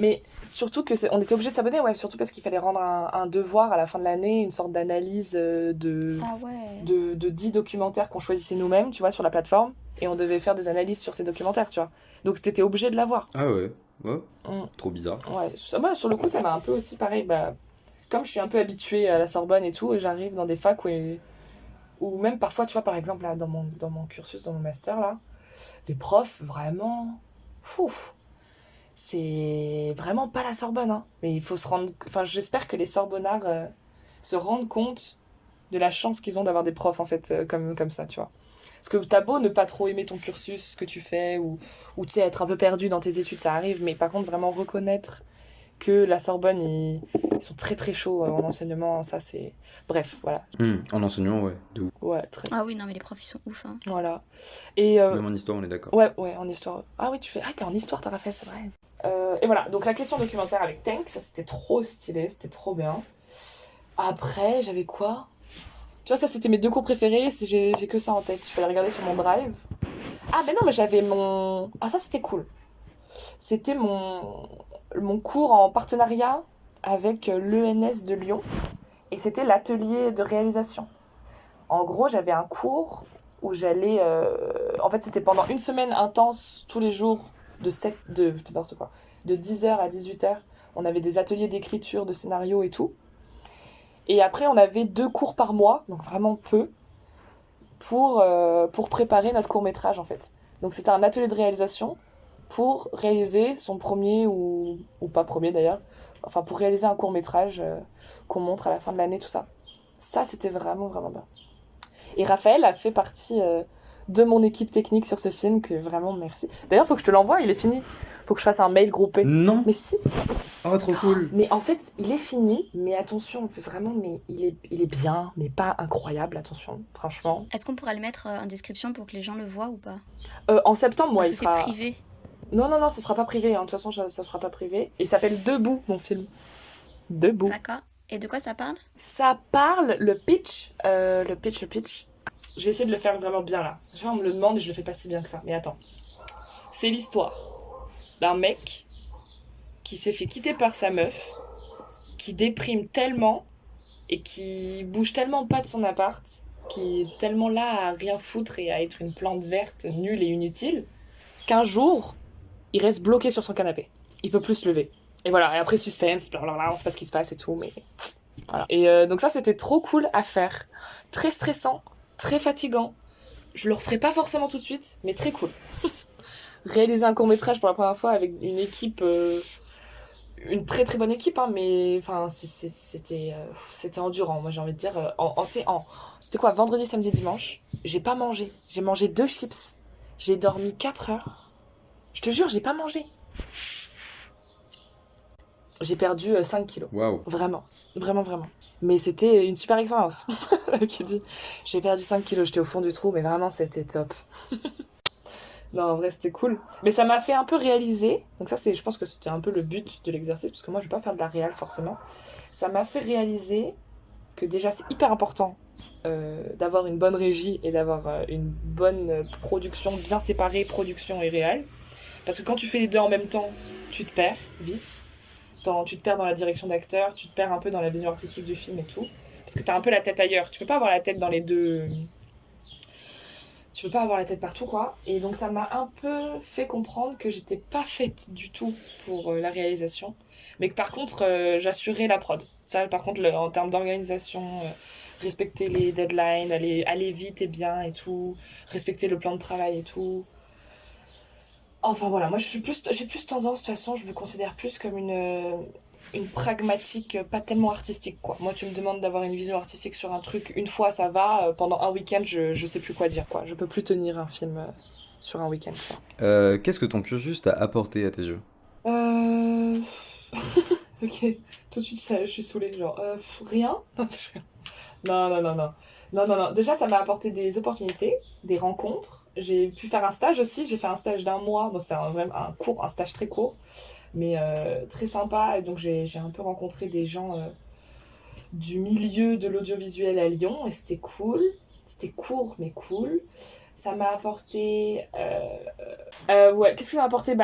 Mais surtout on était obligé de s'abonner, ouais, surtout parce qu'il fallait rendre un devoir à la fin de l'année, une sorte d'analyse Ah ouais. de 10 documentaires qu'on choisissait nous-mêmes, tu vois, sur la plateforme, et on devait faire des analyses sur ces documentaires, tu vois. Donc t'étais obligé de l'avoir. Ah ouais, ouais, Mm. trop bizarre. Ouais, moi, sur le coup, ça m'a un peu aussi pareil, bah, comme je suis un peu habituée à la Sorbonne et tout, et j'arrive dans des facs où même parfois, tu vois, par exemple, là, dans mon cursus, dans mon master, là, les profs, vraiment, fouf, c'est vraiment pas la Sorbonne, hein. Mais il faut se rendre... Enfin, j'espère que les Sorbonnards se rendent compte de la chance qu'ils ont d'avoir des profs, en fait, comme ça, tu vois. Parce que t'as beau ne pas trop aimer ton cursus, ce que tu fais, ou tu sais, être un peu perdu dans tes études, ça arrive, mais par contre, vraiment reconnaître que la Sorbonne, ils sont très très chauds en enseignement, ça c'est... Bref, voilà. En enseignement, ouais, de ouf. Ouais, très... Ah oui, non, mais les profs, ils sont ouf. Hein. Voilà. Et... Même en histoire, on est d'accord. Ouais, en histoire. Ah oui, t'es en histoire, t'as Raphaël, c'est vrai. Et voilà, donc la question documentaire avec Tank, ça c'était trop stylé, c'était trop bien. Après, j'avais quoi? Tu vois, ça c'était mes 2 cours préférés, j'ai que ça en tête. Je peux aller regarder sur mon drive. Ah, mais non, mais j'avais mon... Ah, ça c'était cool. C'était mon cours en partenariat avec l'ENS de Lyon. Et c'était l'atelier de réalisation. En gros, j'avais un cours où j'allais... En fait, c'était pendant une semaine intense, tous les jours, de 10h à 18h. On avait des ateliers d'écriture, de scénario et tout. Et après, on avait 2 cours par mois, donc vraiment peu, pour préparer notre court-métrage, en fait. Donc, c'était un atelier de réalisation pour réaliser son premier, ou pas premier d'ailleurs, enfin, pour réaliser un court-métrage qu'on montre à la fin de l'année, tout ça. Ça, c'était vraiment, vraiment bien. Et Raphaël a fait partie de mon équipe technique sur ce film, que vraiment merci. D'ailleurs, faut que je te l'envoie, il est fini. Faut que je fasse un mail groupé. Non. Mais si. Oh, trop cool. Mais en fait, il est fini, mais attention, vraiment, mais il est bien, mais pas incroyable, attention, franchement. Est-ce qu'on pourrait le mettre en description pour que les gens le voient ou pas? En septembre, moi, Parce il que sera... c'est privé. Non, ce sera pas privé, hein. De toute façon, ça sera pas privé. Et il s'appelle Debout, mon film. Debout. D'accord. Et de quoi ça parle? Ça parle, le pitch. Je vais essayer de le faire vraiment bien, là. Je vois, on me le demande et je le fais pas si bien que ça. Mais attends. C'est l'histoire d'un mec qui s'est fait quitter par sa meuf, qui déprime tellement et qui bouge tellement pas de son appart, qui est tellement là à rien foutre et à être une plante verte nulle et inutile, qu'un jour, il reste bloqué sur son canapé. Il peut plus se lever. Et voilà, et après suspense, blablabla, on sait pas ce qui se passe et tout, mais voilà. Et donc ça, c'était trop cool à faire. Très stressant, très fatigant. Je le referai pas forcément tout de suite, mais très cool. Réaliser un court-métrage pour la première fois avec une équipe... une très très bonne équipe, hein, mais enfin, c'était endurant, moi j'ai envie de dire. C'était quoi, vendredi, samedi, dimanche? J'ai pas mangé. J'ai mangé 2 chips. J'ai dormi 4 heures. Je te jure, j'ai pas mangé. J'ai perdu 5 kilos. Waouh. Vraiment. Mais c'était une super expérience. Qui dit, j'ai perdu 5 kilos, j'étais au fond du trou, mais vraiment c'était top. Non, en vrai, c'était cool. Mais ça m'a fait un peu réaliser. Donc ça, je pense que c'était un peu le but de l'exercice, parce que moi, je vais pas faire de la réal, forcément. Ça m'a fait réaliser que déjà, c'est hyper important d'avoir une bonne régie et d'avoir une bonne production, bien séparée, production et réal. Parce que quand tu fais les deux en même temps, tu te perds vite. Tu te perds dans la direction d'acteur, tu te perds un peu dans la vision artistique du film et tout. Parce que t'as un peu la tête ailleurs. Tu peux pas avoir la tête dans les deux. Tu peux pas avoir la tête partout, quoi. Et donc, ça m'a un peu fait comprendre que j'étais pas faite du tout pour la réalisation. Mais que par contre, j'assurais la prod. Ça, par contre, en termes d'organisation, respecter les deadlines, aller vite et bien et tout, respecter le plan de travail et tout. Enfin voilà, moi j'ai plus tendance, de toute façon, je me considère plus comme une pragmatique, pas tellement artistique, quoi. Moi, tu me demandes d'avoir une vision artistique sur un truc, une fois ça va, pendant un week-end, je sais plus quoi dire, quoi. Je peux plus tenir un film sur un week-end, quoi. Qu'est-ce que ton cursus t'a apporté à tes yeux? Euh... Ok, tout de suite je suis saoulée, genre, rien? Non, non, non, non. Non, non, non. Déjà, ça m'a apporté des opportunités, des rencontres. J'ai pu faire un stage aussi. J'ai fait un stage d'1 mois. Bon, c'était un stage très court, mais très sympa. Et donc, j'ai un peu rencontré des gens du milieu de l'audiovisuel à Lyon. Et c'était cool. C'était court, mais cool. Ça m'a apporté... ouais, qu'est-ce que ça m'a apporté?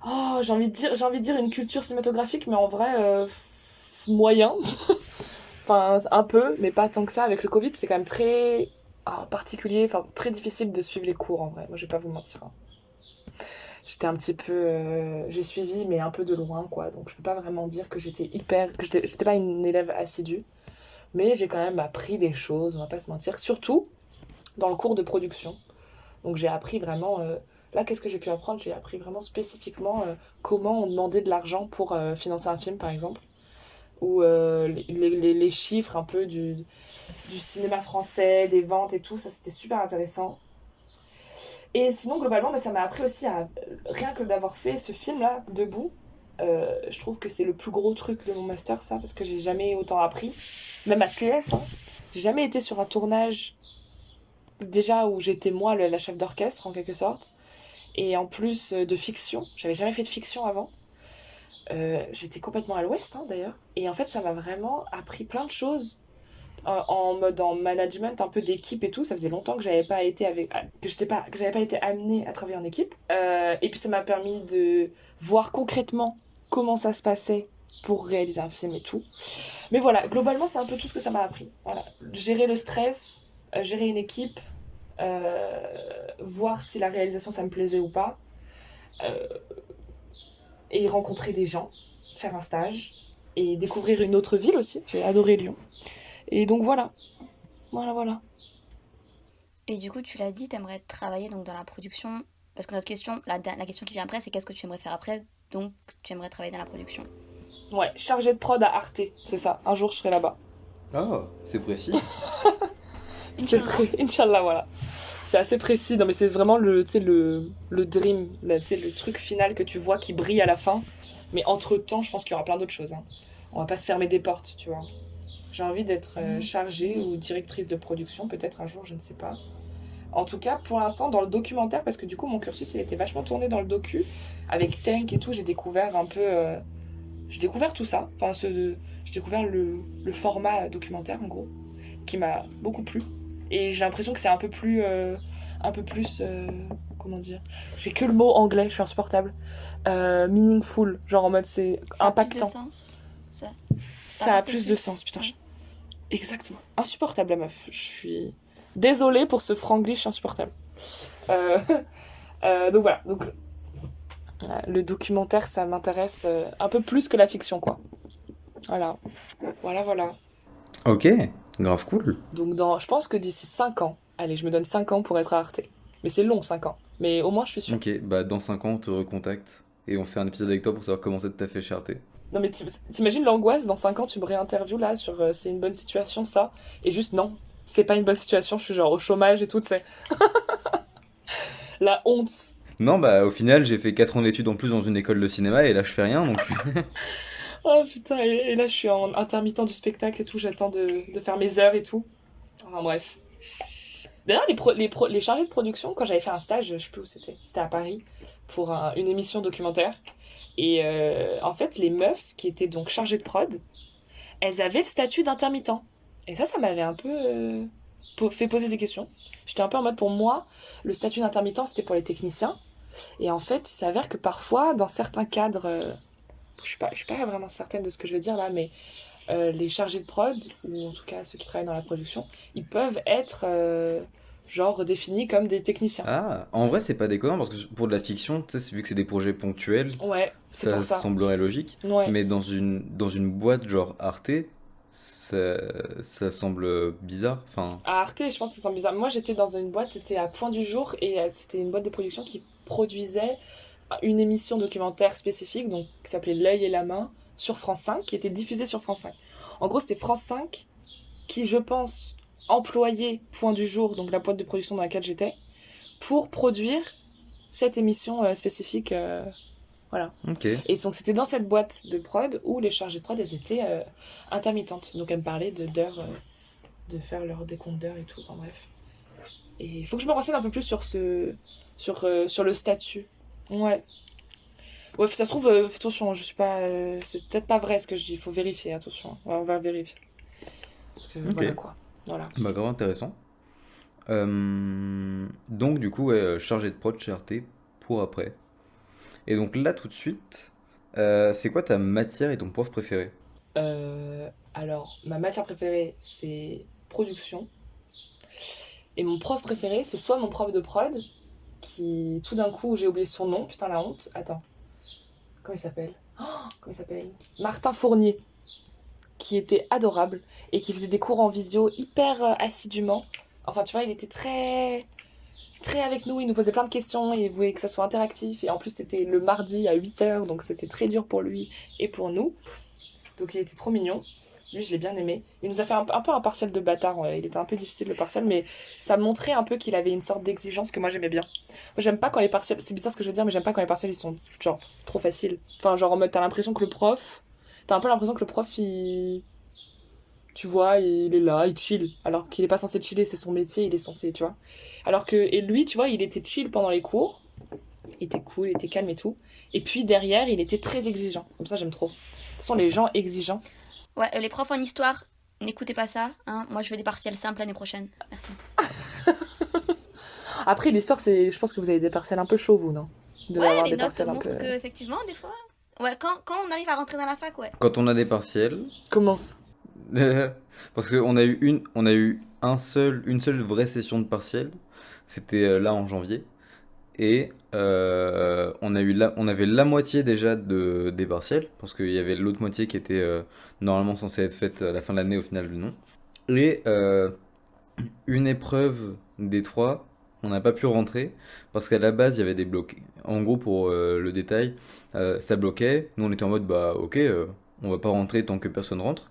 Oh, j'ai envie de dire une culture cinématographique, mais en vrai, moyen. Enfin, un peu, mais pas tant que ça. Avec le Covid, c'est quand même très particulier, enfin très difficile de suivre les cours en vrai. Moi, je vais pas vous mentir, hein. J'étais un petit peu... j'ai suivi, mais un peu de loin, quoi. Donc, je peux pas vraiment dire que j'étais pas une élève assidue. Mais j'ai quand même appris des choses, on va pas se mentir. Surtout dans le cours de production. Donc, j'ai appris vraiment... Là, qu'est-ce que j'ai pu apprendre? J'ai appris vraiment spécifiquement comment on demandait de l'argent pour financer un film, par exemple. Ou les chiffres un peu du cinéma français, des ventes et tout, ça c'était super intéressant. Et sinon, globalement, ça m'a appris aussi à, rien que d'avoir fait ce film-là, Debout, je trouve que c'est le plus gros truc de mon master, ça, parce que j'ai jamais autant appris. Même à TS, hein, j'ai jamais été sur un tournage, déjà où j'étais moi la chef d'orchestre, en quelque sorte, et en plus de fiction, j'avais jamais fait de fiction avant. J'étais complètement à l'ouest, hein, d'ailleurs. Et en fait, ça m'a vraiment appris plein de choses en mode en management, un peu d'équipe et tout. Ça faisait longtemps que j'avais pas été que j'avais pas été amenée à travailler en équipe. Et puis ça m'a permis de voir concrètement comment ça se passait pour réaliser un film et tout. Mais voilà, globalement, c'est un peu tout ce que ça m'a appris. Voilà. Gérer le stress, gérer une équipe, voir si la réalisation ça me plaisait ou pas. Et rencontrer des gens, faire un stage et découvrir une autre ville aussi. J'ai adoré Lyon. Et donc voilà. Voilà. Et du coup, tu l'as dit, t'aimerais travailler donc dans la production. Parce que notre question, la question qui vient après, c'est qu'est-ce que tu aimerais faire après? Donc, tu aimerais travailler dans la production. Ouais, chargé de prod à Arte, c'est ça. Un jour, je serai là-bas. Oh, c'est précis. C'est vrai, Inch'Allah, voilà. C'est assez précis. Non, mais c'est vraiment le dream, le truc final que tu vois qui brille à la fin. Mais entre-temps, je pense qu'il y aura plein d'autres choses, hein. On va pas se fermer des portes, tu vois. J'ai envie d'être chargée ou directrice de production, peut-être un jour, je ne sais pas. En tout cas, pour l'instant, dans le documentaire, parce que du coup, mon cursus, il était vachement tourné dans le docu. Avec Tank et tout, j'ai découvert un peu... J'ai découvert tout ça. Enfin, j'ai découvert le format documentaire, en gros, qui m'a beaucoup plu. Et j'ai l'impression que c'est un peu plus... comment dire? J'ai que le mot anglais, je suis insupportable. Meaningful, genre en mode c'est impactant. Ça a plus de sens. Ça a plus de sens, putain. Exactement. Insupportable, la meuf. Je suis désolée pour ce franglish insupportable. Donc voilà. Donc, le documentaire, ça m'intéresse un peu plus que la fiction, quoi. Voilà. Voilà. Ok, grave cool. Donc je pense que d'ici 5 ans, allez, je me donne 5 ans pour être à Arte. Mais c'est long, 5 ans. Mais au moins, je suis sûre. Ok, dans 5 ans, on te recontacte et on fait un épisode avec toi pour savoir comment ça t'a fait chez Arte. Non mais t'imagines l'angoisse, dans 5 ans tu me réinterviews là sur c'est une bonne situation ça, et juste non, c'est pas une bonne situation, je suis genre au chômage et tout, tu sais. La honte. Non, au final, j'ai fait 4 ans d'études en plus dans une école de cinéma et là, je fais rien, donc... Oh putain, et là je suis en intermittent du spectacle et tout, j'attends de faire mes heures et tout. Enfin bref. D'ailleurs, les chargés de production, quand j'avais fait un stage, je sais plus où c'était à Paris, pour une émission documentaire. Et en fait, les meufs qui étaient donc chargées de prod, elles avaient le statut d'intermittent. Et ça m'avait un peu fait poser des questions. J'étais un peu en mode, pour moi, le statut d'intermittent, c'était pour les techniciens. Et en fait, il s'avère que parfois, dans certains cadres, je suis pas vraiment certaine de ce que je vais dire là, mais les chargés de prod, ou en tout cas ceux qui travaillent dans la production, ils peuvent être genre définis comme des techniciens. Ah, en vrai, c'est pas déconnant parce que pour de la fiction, tu sais, vu que c'est des projets ponctuels, Ouais, c'est ça pour ça. semblerait logique. Ouais. Mais dans une boîte genre Arte, ça, ça semble bizarre. Enfin, À Arte, je pense que ça semble bizarre. Moi, j'étais dans une boîte, c'était à Point du Jour, et c'était une boîte de production qui produisait une émission documentaire spécifique, donc qui s'appelait L'œil et la main, sur France 5, qui était diffusée sur France 5. En gros, c'était France 5 qui, je pense, employait Point du Jour, donc la boîte de production dans laquelle j'étais, pour produire cette émission spécifique. Voilà. ok. Et donc, c'était dans cette boîte de prod où les chargées de prod, elles étaient intermittentes. Donc, elles me parlaient d'heures, de faire leur décompte d'heures et tout. Enfin, bref. Et il faut que je me renseigne un peu plus sur sur le statut. Ouais. Ouais, ça se trouve, attention, je suis pas. C'est peut-être pas vrai ce que je dis, il faut vérifier, attention. Ouais, on va vérifier. Parce que Ok. voilà quoi. Voilà. Bah, grave intéressant. Donc, du coup, ouais, chargé de prod chez Arte pour après. Et donc là, tout de suite, c'est quoi ta matière et ton prof préféré? Alors, ma matière préférée, c'est production. Et mon prof préféré, c'est soit mon prof de prod, qui tout d'un coup, j'ai oublié son nom, putain la honte. Attends, comment il s'appelle? Comment il s'appelle? Martin Fournier, qui était adorable et qui faisait des cours en visio hyper assidûment. Enfin, tu vois, il était très avec nous, il nous posait plein de questions, il voulait que ça soit interactif. Et en plus, c'était le mardi à 8h, donc c'était très dur pour lui et pour nous. Donc il était trop mignon. Lui, je l'ai bien aimé. Il nous a fait un peu un partiel de bâtard. Il était un peu difficile le partiel, mais ça montrait un peu qu'il avait une sorte d'exigence que moi j'aimais bien. Moi, j'aime pas quand les partiels. C'est bizarre ce que je veux dire, mais j'aime pas quand les partiels ils sont genre trop faciles. Enfin, genre en mode, t'as l'impression que le prof. T'as un peu l'impression que le prof, il. Tu vois, il est là, il chill. Alors qu'il est pas censé chiller, c'est son métier, il est censé, tu vois. Alors que. Et lui, tu vois, il était chill pendant les cours. Il était cool, il était calme et tout. Et puis derrière, il était très exigeant. Comme ça, j'aime trop. Ce sont les gens exigeants. Ouais, les profs en histoire, n'écoutez pas ça. Hein. Moi, je veux des partiels simples l'année prochaine. Merci. Après, l'histoire, c'est. Je pense que vous avez des partiels un peu chauds, vous, non? Vous devez Ouais, avoir les des notes partiels un montrent peu. que, effectivement, des fois. Ouais, quand on arrive à rentrer dans la fac, ouais. Quand on a des partiels, Commence. parce qu'on a eu on a eu une seule vraie session de partiel, c'était là en janvier, et on avait la moitié déjà des partiels, parce qu'il y avait l'autre moitié qui était normalement censée être faite à la fin de l'année, au final non. Et une épreuve des trois, on n'a pas pu rentrer, parce qu'à la base il y avait des blocs. En gros, pour le détail, ça bloquait, nous on était en mode bah ok, on va pas rentrer tant que personne rentre.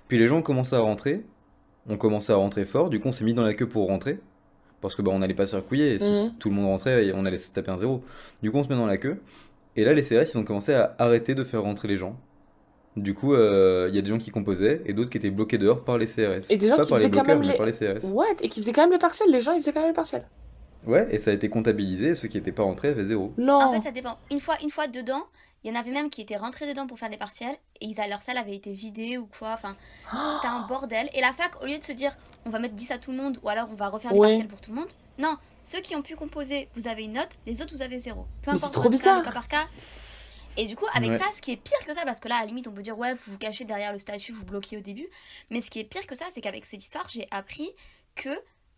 Puis les gens ont commencé à rentrer, on commençait à rentrer fort, du coup on s'est mis dans la queue pour rentrer, parce que bah on allait pas se faire couiller, et si Mhm. tout le monde rentrait, on allait se taper un zéro. Du coup on se met dans la queue, et là les CRS ils ont commencé à arrêter de faire rentrer les gens. Du coup il y a des gens qui composaient, et d'autres qui étaient bloqués dehors par les CRS. Et des gens Pas qui par les faisaient quand bloqueurs, même mais les. par les CRS. What? Et qui faisaient quand même les partiels. Les gens, ils faisaient quand même les partiels. Ouais, et ça a été comptabilisé, et ceux qui étaient pas rentrés avaient zéro. Non. En fait, ça dépend. Une fois dedans, il y en avait même qui étaient rentrés dedans pour faire des partiels et leur salle avait été vidée ou quoi. Enfin, c'était un bordel. Et la fac, au lieu de se dire on va mettre 10 à tout le monde ou alors on va refaire des Ouais. partiels pour tout le monde, non. Ceux qui ont pu composer, vous avez une note, les autres, vous avez zéro. Peu Mais importe c'est trop votre cas, le bizarre. cas par cas. Et du coup, avec Ouais. ça, ce qui est pire que ça, parce que là, à la limite, on peut dire ouais, vous vous cachez derrière le statut, vous bloquez au début. Mais ce qui est pire que ça, c'est qu'avec cette histoire, j'ai appris que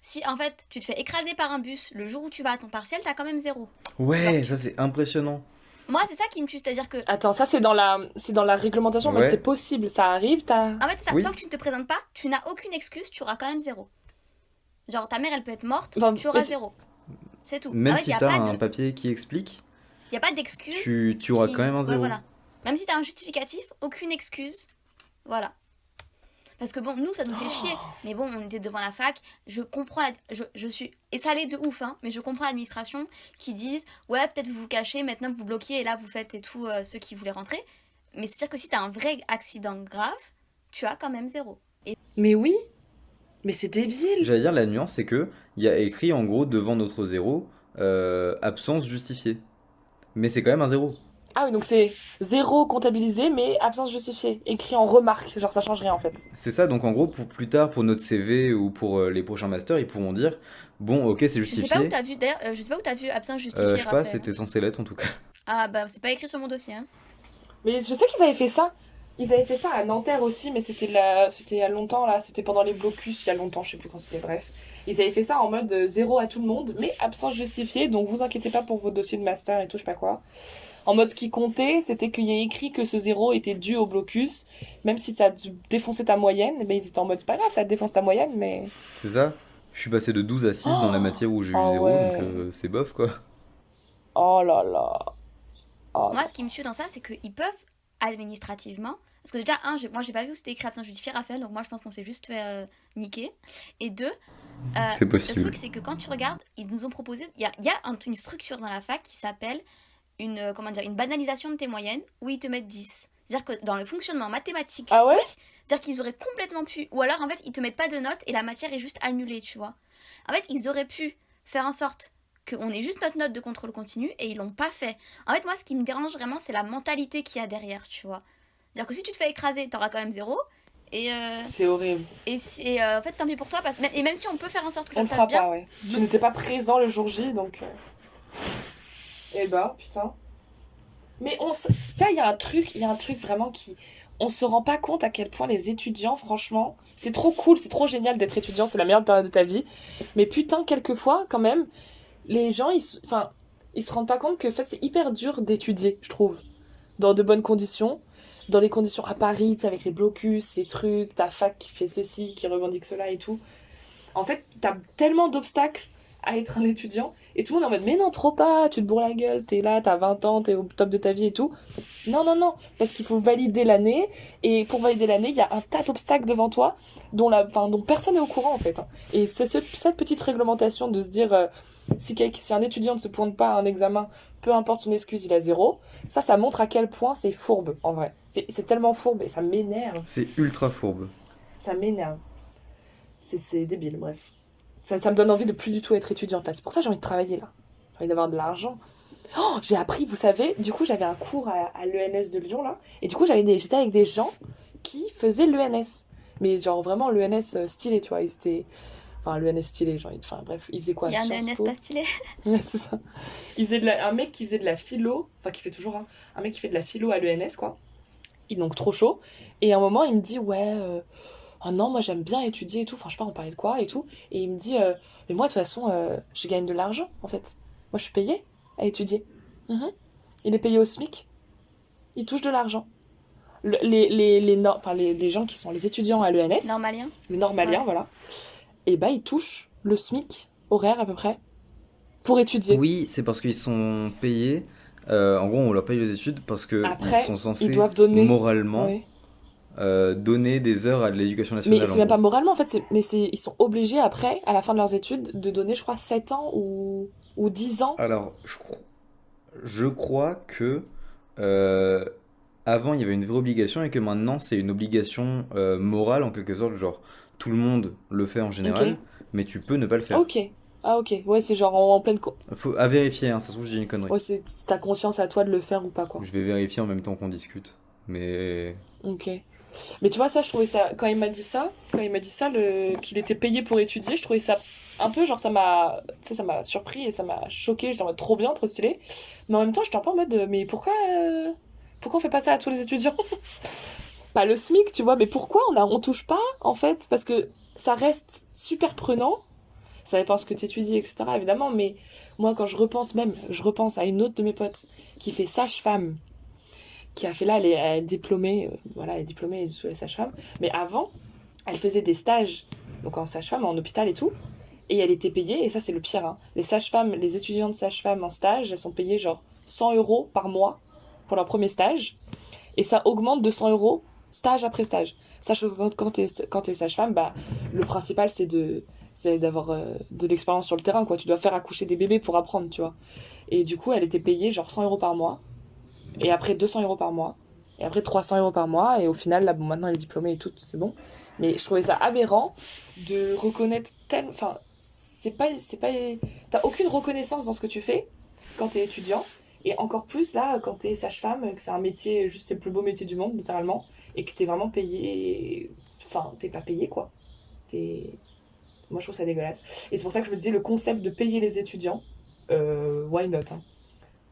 si en fait tu te fais écraser par un bus le jour où tu vas à ton partiel, t'as quand même zéro. Ouais, ça c'est impressionnant. Moi, c'est ça qui me tue, c'est-à-dire que Attends, ça c'est dans la réglementation. En mode Ouais. c'est possible, ça arrive, t'as. en fait, c'est ça, Oui. tant que tu ne te présentes pas, tu n'as aucune excuse, tu auras quand même zéro. Genre, ta mère, elle peut être morte, Enfin, tu auras mais c'est- zéro. C'est tout. Même En fait, si il n'y a t'as pas un de, papier qui explique, y a pas d'excuse tu auras qui... quand même un Ouais, zéro. voilà. Même si tu as un justificatif, aucune excuse. Voilà. Parce que bon, nous, ça nous fait chier. Mais bon, on était devant la fac, je comprends, je suis... Et ça allait de ouf, hein, mais je comprends l'administration qui disent « Ouais, peut-être vous vous cachez, maintenant vous bloquez, et là vous faites et tout, ceux qui voulaient rentrer. » Mais c'est-à-dire que si t'as un vrai accident grave, tu as quand même zéro. Et Mais oui. Mais c'est débile. J'allais dire, la nuance, c'est que il y a écrit en gros devant notre zéro absence justifiée. Mais c'est quand même un zéro. Ah oui, donc c'est 0 comptabilisé, mais absence justifiée. Écrit en remarque, genre ça change rien en fait. C'est ça, donc en gros, pour plus tard, pour notre CV ou pour les prochains masters, ils pourront dire, bon, ok, c'est Je sais pas où justifié. t'as vu, d'ailleurs, je sais pas où t'as vu absence Je justifiée, sais pas, Raphaël. c'était censé l'être en tout cas. Ah bah, c'est pas écrit sur mon dossier, hein. Mais je sais qu'ils avaient fait ça. Ils avaient fait ça à Nanterre aussi, mais c'était il y a longtemps là. C'était pendant les blocus, il y a longtemps, je sais plus quand c'était, bref. Ils avaient fait ça en mode 0 à tout le monde, mais absence justifiée, donc vous inquiétez pas pour vos dossiers de master et tout, je sais pas quoi. En mode, ce qui comptait, c'était qu'il y ait écrit que ce 0 était dû au blocus, même si ça te défonçait ta moyenne, mais ils étaient en mode, c'est pas grave, ça te défonce ta moyenne, mais... C'est ça? Je suis passé de 12 à 6 dans la matière où j'ai eu Oh 0, ouais. donc c'est bof quoi. Oh là là. Oh Moi, ce qui me tue dans ça, c'est qu'ils peuvent administrativement. Parce que déjà, moi, j'ai pas vu où c'était écrit absence justifiée, Raphaël, donc moi, je pense qu'on s'est juste fait niquer. Et deux, C'est le possible. truc, c'est que quand tu regardes, ils nous ont proposé. Il y a une structure dans la fac qui s'appelle une banalisation de tes moyennes, où ils te mettent 10. C'est-à-dire que dans le fonctionnement mathématique, Ah ouais? oui, c'est-à-dire qu'ils auraient complètement pu. Ou alors, en fait, ils te mettent pas de notes et la matière est juste annulée, tu vois. En fait, ils auraient pu faire en sorte qu'on ait juste notre note de contrôle continu et ils l'ont pas fait. En fait, moi, ce qui me dérange vraiment, c'est la mentalité qu'il y a derrière, tu vois. C'est-à-dire que si tu te fais écraser, t'auras quand même 0. Et, C'est horrible. en fait, tant pis pour toi. Et même si on peut faire en sorte que On ça le se fera passe bien, pas, ouais. Je n'étais pas présent le jour J, donc... Eh ben, putain. Mais là, il y a un truc vraiment qui... On se rend pas compte à quel point les étudiants, franchement... C'est trop cool, c'est trop génial d'être étudiant, c'est la meilleure période de ta vie. Mais putain, quelquefois, quand même, les gens, ils se rendent pas compte que, en fait, c'est hyper dur d'étudier, je trouve. Dans de bonnes conditions. Dans les conditions à Paris, tu sais, avec les blocus, les trucs, ta fac qui fait ceci, qui revendique cela et tout. En fait, t'as tellement d'obstacles à être un étudiant, et tout le monde est en mode, mais non, trop pas, tu te bourres la gueule, t'es là, t'as 20 ans, t'es au top de ta vie et tout. Non, non, non, parce qu'il faut valider l'année, et pour valider l'année, il y a un tas d'obstacles devant toi, dont personne n'est au courant, en fait. Et cette petite réglementation de se dire, si un étudiant ne se pointe pas à un examen, peu importe son excuse, il a 0, ça montre à quel point c'est fourbe, en vrai. C'est tellement fourbe, et ça m'énerve. C'est ultra fourbe. Ça m'énerve. C'est débile, bref. Ça me donne envie de plus du tout être étudiante là. C'est pour ça que j'ai envie de travailler là. J'ai envie d'avoir de l'argent. Oh, j'ai appris, vous savez, du coup j'avais un cours à l'ENS de Lyon là. Et du coup j'étais avec des gens qui faisaient l'ENS. Mais genre vraiment l'ENS stylé, tu vois. Ils étaient... Enfin l'ENS stylé, genre. Enfin bref, ils faisaient quoi? il y a un Sciences ENS Po. pas stylé. Ouais, c'est ça. Un mec qui faisait de la philo, enfin qui fait toujours un mec qui fait de la philo à l'ENS quoi. Il est donc trop chaud. Et à un moment il me dit ouais... Oh non, moi j'aime bien étudier et tout, enfin je sais pas, on parlait de quoi et tout. Et il me dit, mais moi de toute façon, je gagne de l'argent en fait. Moi je suis payé à étudier. Mhm. Il est payé au SMIC. Il touche de l'argent. Les gens qui sont les étudiants à l'ENS, Normalien. les normaliens, Ouais. voilà, et bah ils touchent le SMIC horaire à peu près pour étudier. Oui, c'est parce qu'ils sont payés. En gros, on leur paye les études parce qu'ils Après, sont censés ils doivent donner. moralement Ouais. donner des heures à l'éducation Mais nationale. c'est en même gros. pas moralement en fait, ils sont obligés après, à la fin de leurs études, de donner je crois 7 ans ou 10 ans. Alors, je crois que euh, avant il y avait une vraie obligation et que maintenant c'est une obligation morale en quelque sorte. Genre, tout le monde le fait en général, Ok. mais tu peux ne pas le faire. Ok. Ah ok. Ouais, c'est genre en pleine... À vérifier, hein, ça se trouve, je dis une connerie. Ouais, c'est ta conscience à toi de le faire ou pas, quoi. Je vais vérifier en même temps qu'on discute. Mais Ok. Mais tu vois, ça, je trouvais ça... Quand il m'a dit ça, qu'il était payé pour étudier, je trouvais ça un peu, genre, ça m'a... Tu sais, ça m'a surpris et ça m'a choqué. J'étais en mode trop bien, trop stylé. Mais en même temps, j'étais un peu en mode, mais pourquoi on fait pas ça à tous les étudiants? Pas le SMIC, tu vois, mais pourquoi on touche pas, en fait? Parce que ça reste super prenant. Ça dépend ce que tu étudies, etc., évidemment, mais moi, quand je repense à une autre de mes potes qui fait sage-femme, qui a fait là, elle est diplômée, voilà, elle est diplômée sous les sages-femmes, mais avant, elle faisait des stages, donc en sage-femme, en hôpital et tout, et elle était payée, et ça c'est le pire, hein. Les sages-femmes, les étudiantes sage-femmes en stage, elles sont payées genre 100 € par mois pour leur premier stage, et ça augmente de 100 € stage après stage. Sache que quand t'es sage-femme, bah, le principal c'est d'avoir de l'expérience sur le terrain, quoi. Tu dois faire accoucher des bébés pour apprendre, tu vois. Et du coup, elle était payée genre 100 € par mois, et après 200 € par mois, et après 300 € par mois, et au final, là, bon, maintenant elle est diplômée et tout, c'est bon. Mais je trouvais ça aberrant de reconnaître Enfin, c'est pas... T'as aucune reconnaissance dans ce que tu fais quand t'es étudiant, Et encore plus là, quand t'es sage-femme, que c'est un métier, juste c'est le plus beau métier du monde, littéralement, et que t'es vraiment payé. Enfin, t'es pas payé quoi. T'es... Moi je trouve ça dégueulasse. Et c'est pour ça que je me disais, le concept de payer les étudiants, why not, hein.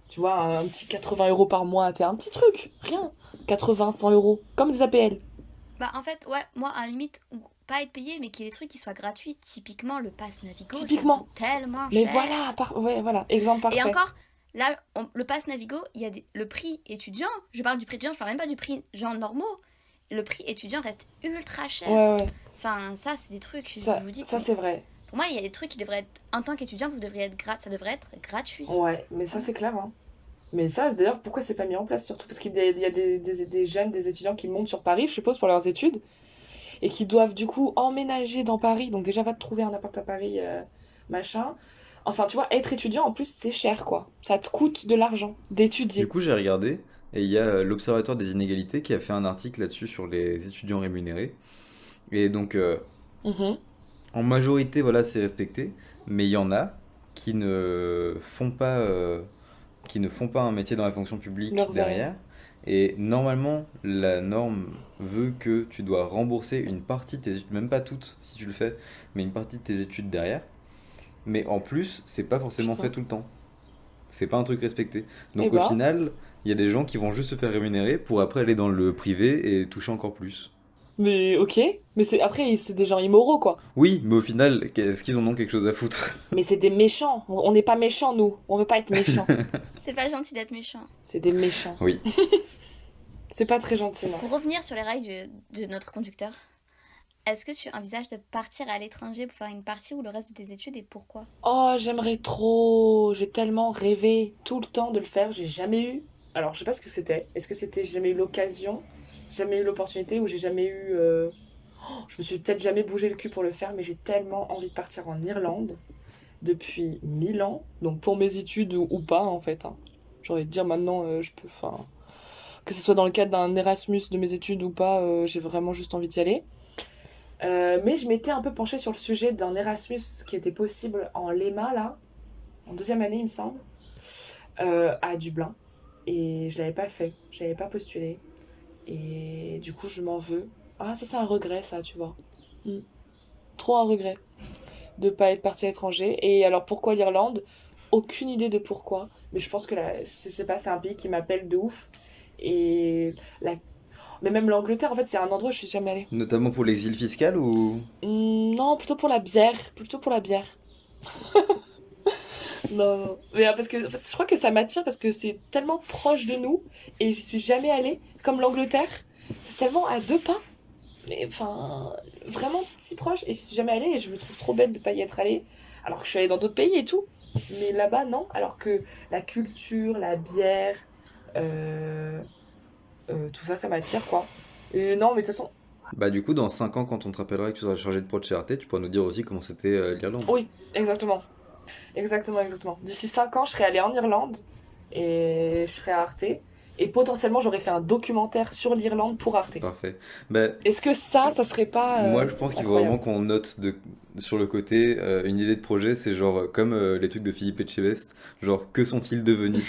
Tu vois, un petit 80 € par mois, t'es un petit truc, rien. 80, 100 €, comme des APL. Bah en fait, ouais, moi à la limite, ou pas être payé, mais qu'il y ait des trucs qui soient gratuits. Typiquement le pass Navigo, ça Typiquement. coûte tellement Mais cher. voilà, ouais, voilà, exemple parfait. Et encore, là, le pass Navigo, il y a le prix étudiant. Je parle du prix étudiant, je parle même pas du prix gens normaux. Le prix étudiant reste ultra cher. Ouais. Enfin, ça, c'est des trucs, Ça, je vous dis. ça c'est vrai. Pour moi, il y a des trucs qui devraient être, en tant qu'étudiant, ça devrait être gratuit. Ouais, mais ça c'est clair, hein. Mais ça, c'est d'ailleurs, pourquoi c'est pas mis en place, surtout parce qu'il y a des jeunes, des étudiants qui montent sur Paris, je suppose, pour leurs études, et qui doivent du coup emménager dans Paris. Donc déjà, va te trouver un appart à Paris, machin. Enfin, tu vois, être étudiant, en plus, c'est cher, quoi. Ça te coûte de l'argent d'étudier. Du coup, j'ai regardé et il y a l'Observatoire des inégalités qui a fait un article là-dessus sur les étudiants rémunérés. Et donc, Mhm. en majorité, voilà, c'est respecté, mais il y en a qui ne font pas, un métier dans la fonction publique Leurs derrière. Et normalement, la norme veut que tu dois rembourser une partie de tes études, même pas toutes si tu le fais, mais une partie de tes études derrière. Mais en plus, c'est pas forcément Putain. fait tout le temps. C'est pas un truc respecté. Eh Donc au ben. final, il y a des gens qui vont juste se faire rémunérer pour après aller dans le privé et toucher encore plus. Mais ok, mais après, c'est des gens immoraux, quoi. Oui, mais au final, est-ce qu'ils en ont quelque chose à foutre? Mais c'est des méchants. On n'est pas méchants, nous. On veut pas être méchants. C'est pas gentil d'être méchant. C'est des méchants. Oui. C'est pas très gentil, non. Pour revenir sur les rails de notre conducteur, est-ce que tu envisages de partir à l'étranger pour faire une partie ou le reste de tes études et pourquoi? Oh, j'aimerais trop. J'ai tellement rêvé tout le temps de le faire. J'ai jamais eu. Alors, je sais pas ce que c'était. Est-ce que c'était j'ai jamais eu l'occasion, jamais eu l'opportunité, ou j'ai jamais eu. Je me suis peut-être jamais bougé le cul pour le faire, mais j'ai tellement envie de partir en Irlande depuis 1000 ans. Donc, pour mes études ou pas, en fait, hein. J'ai envie de dire maintenant, je peux. Enfin, que ce soit dans le cadre d'un Erasmus de mes études ou pas, j'ai vraiment juste envie d'y aller. Mais je m'étais un peu penchée sur le sujet d'un Erasmus qui était possible en Léma, là, en deuxième année, il me semble, à Dublin. Et je l'avais pas fait, je l'avais pas postulé. Et du coup, je m'en veux. Ah, ça, c'est un regret, ça, tu vois. Mm. Trop un regret de pas être partie à l'étranger. Et alors, pourquoi l'Irlande? Aucune idée de pourquoi. Mais je pense que je sais pas, c'est un pays qui m'appelle de ouf. Et mais même l'Angleterre, en fait, c'est un endroit où je suis jamais allée. Notamment pour l'exil fiscal ou... Non, plutôt pour la bière. Plutôt pour la bière. Non. Mais parce que en fait, je crois que ça m'attire parce que c'est tellement proche de nous et je suis jamais allée. C'est comme l'Angleterre, c'est tellement à 2 pas. Mais enfin, vraiment si proche et je suis jamais allée et je me trouve trop bête de pas y être allée. Alors que je suis allée dans d'autres pays et tout. Mais là-bas, non. Alors que la culture, la bière, tout ça, ça m'attire quoi. Et non, mais de toute façon, Bah du coup, dans 5 ans, quand on te rappellera que tu seras chargé de prod chez Arte, tu pourras nous dire aussi comment c'était l'Irlande. oui, exactement. Exactement. D'ici 5 ans, je serai allée en Irlande et je serai à Arte. Et potentiellement, j'aurais fait un documentaire sur l'Irlande pour Arte. Parfait. Bah, Est-ce que ça serait pas moi, je pense qu'il faut incroyable. vraiment qu'on note sur le côté une idée de projet, c'est genre comme les trucs de Philippe Etchebest, genre que sont-ils devenus?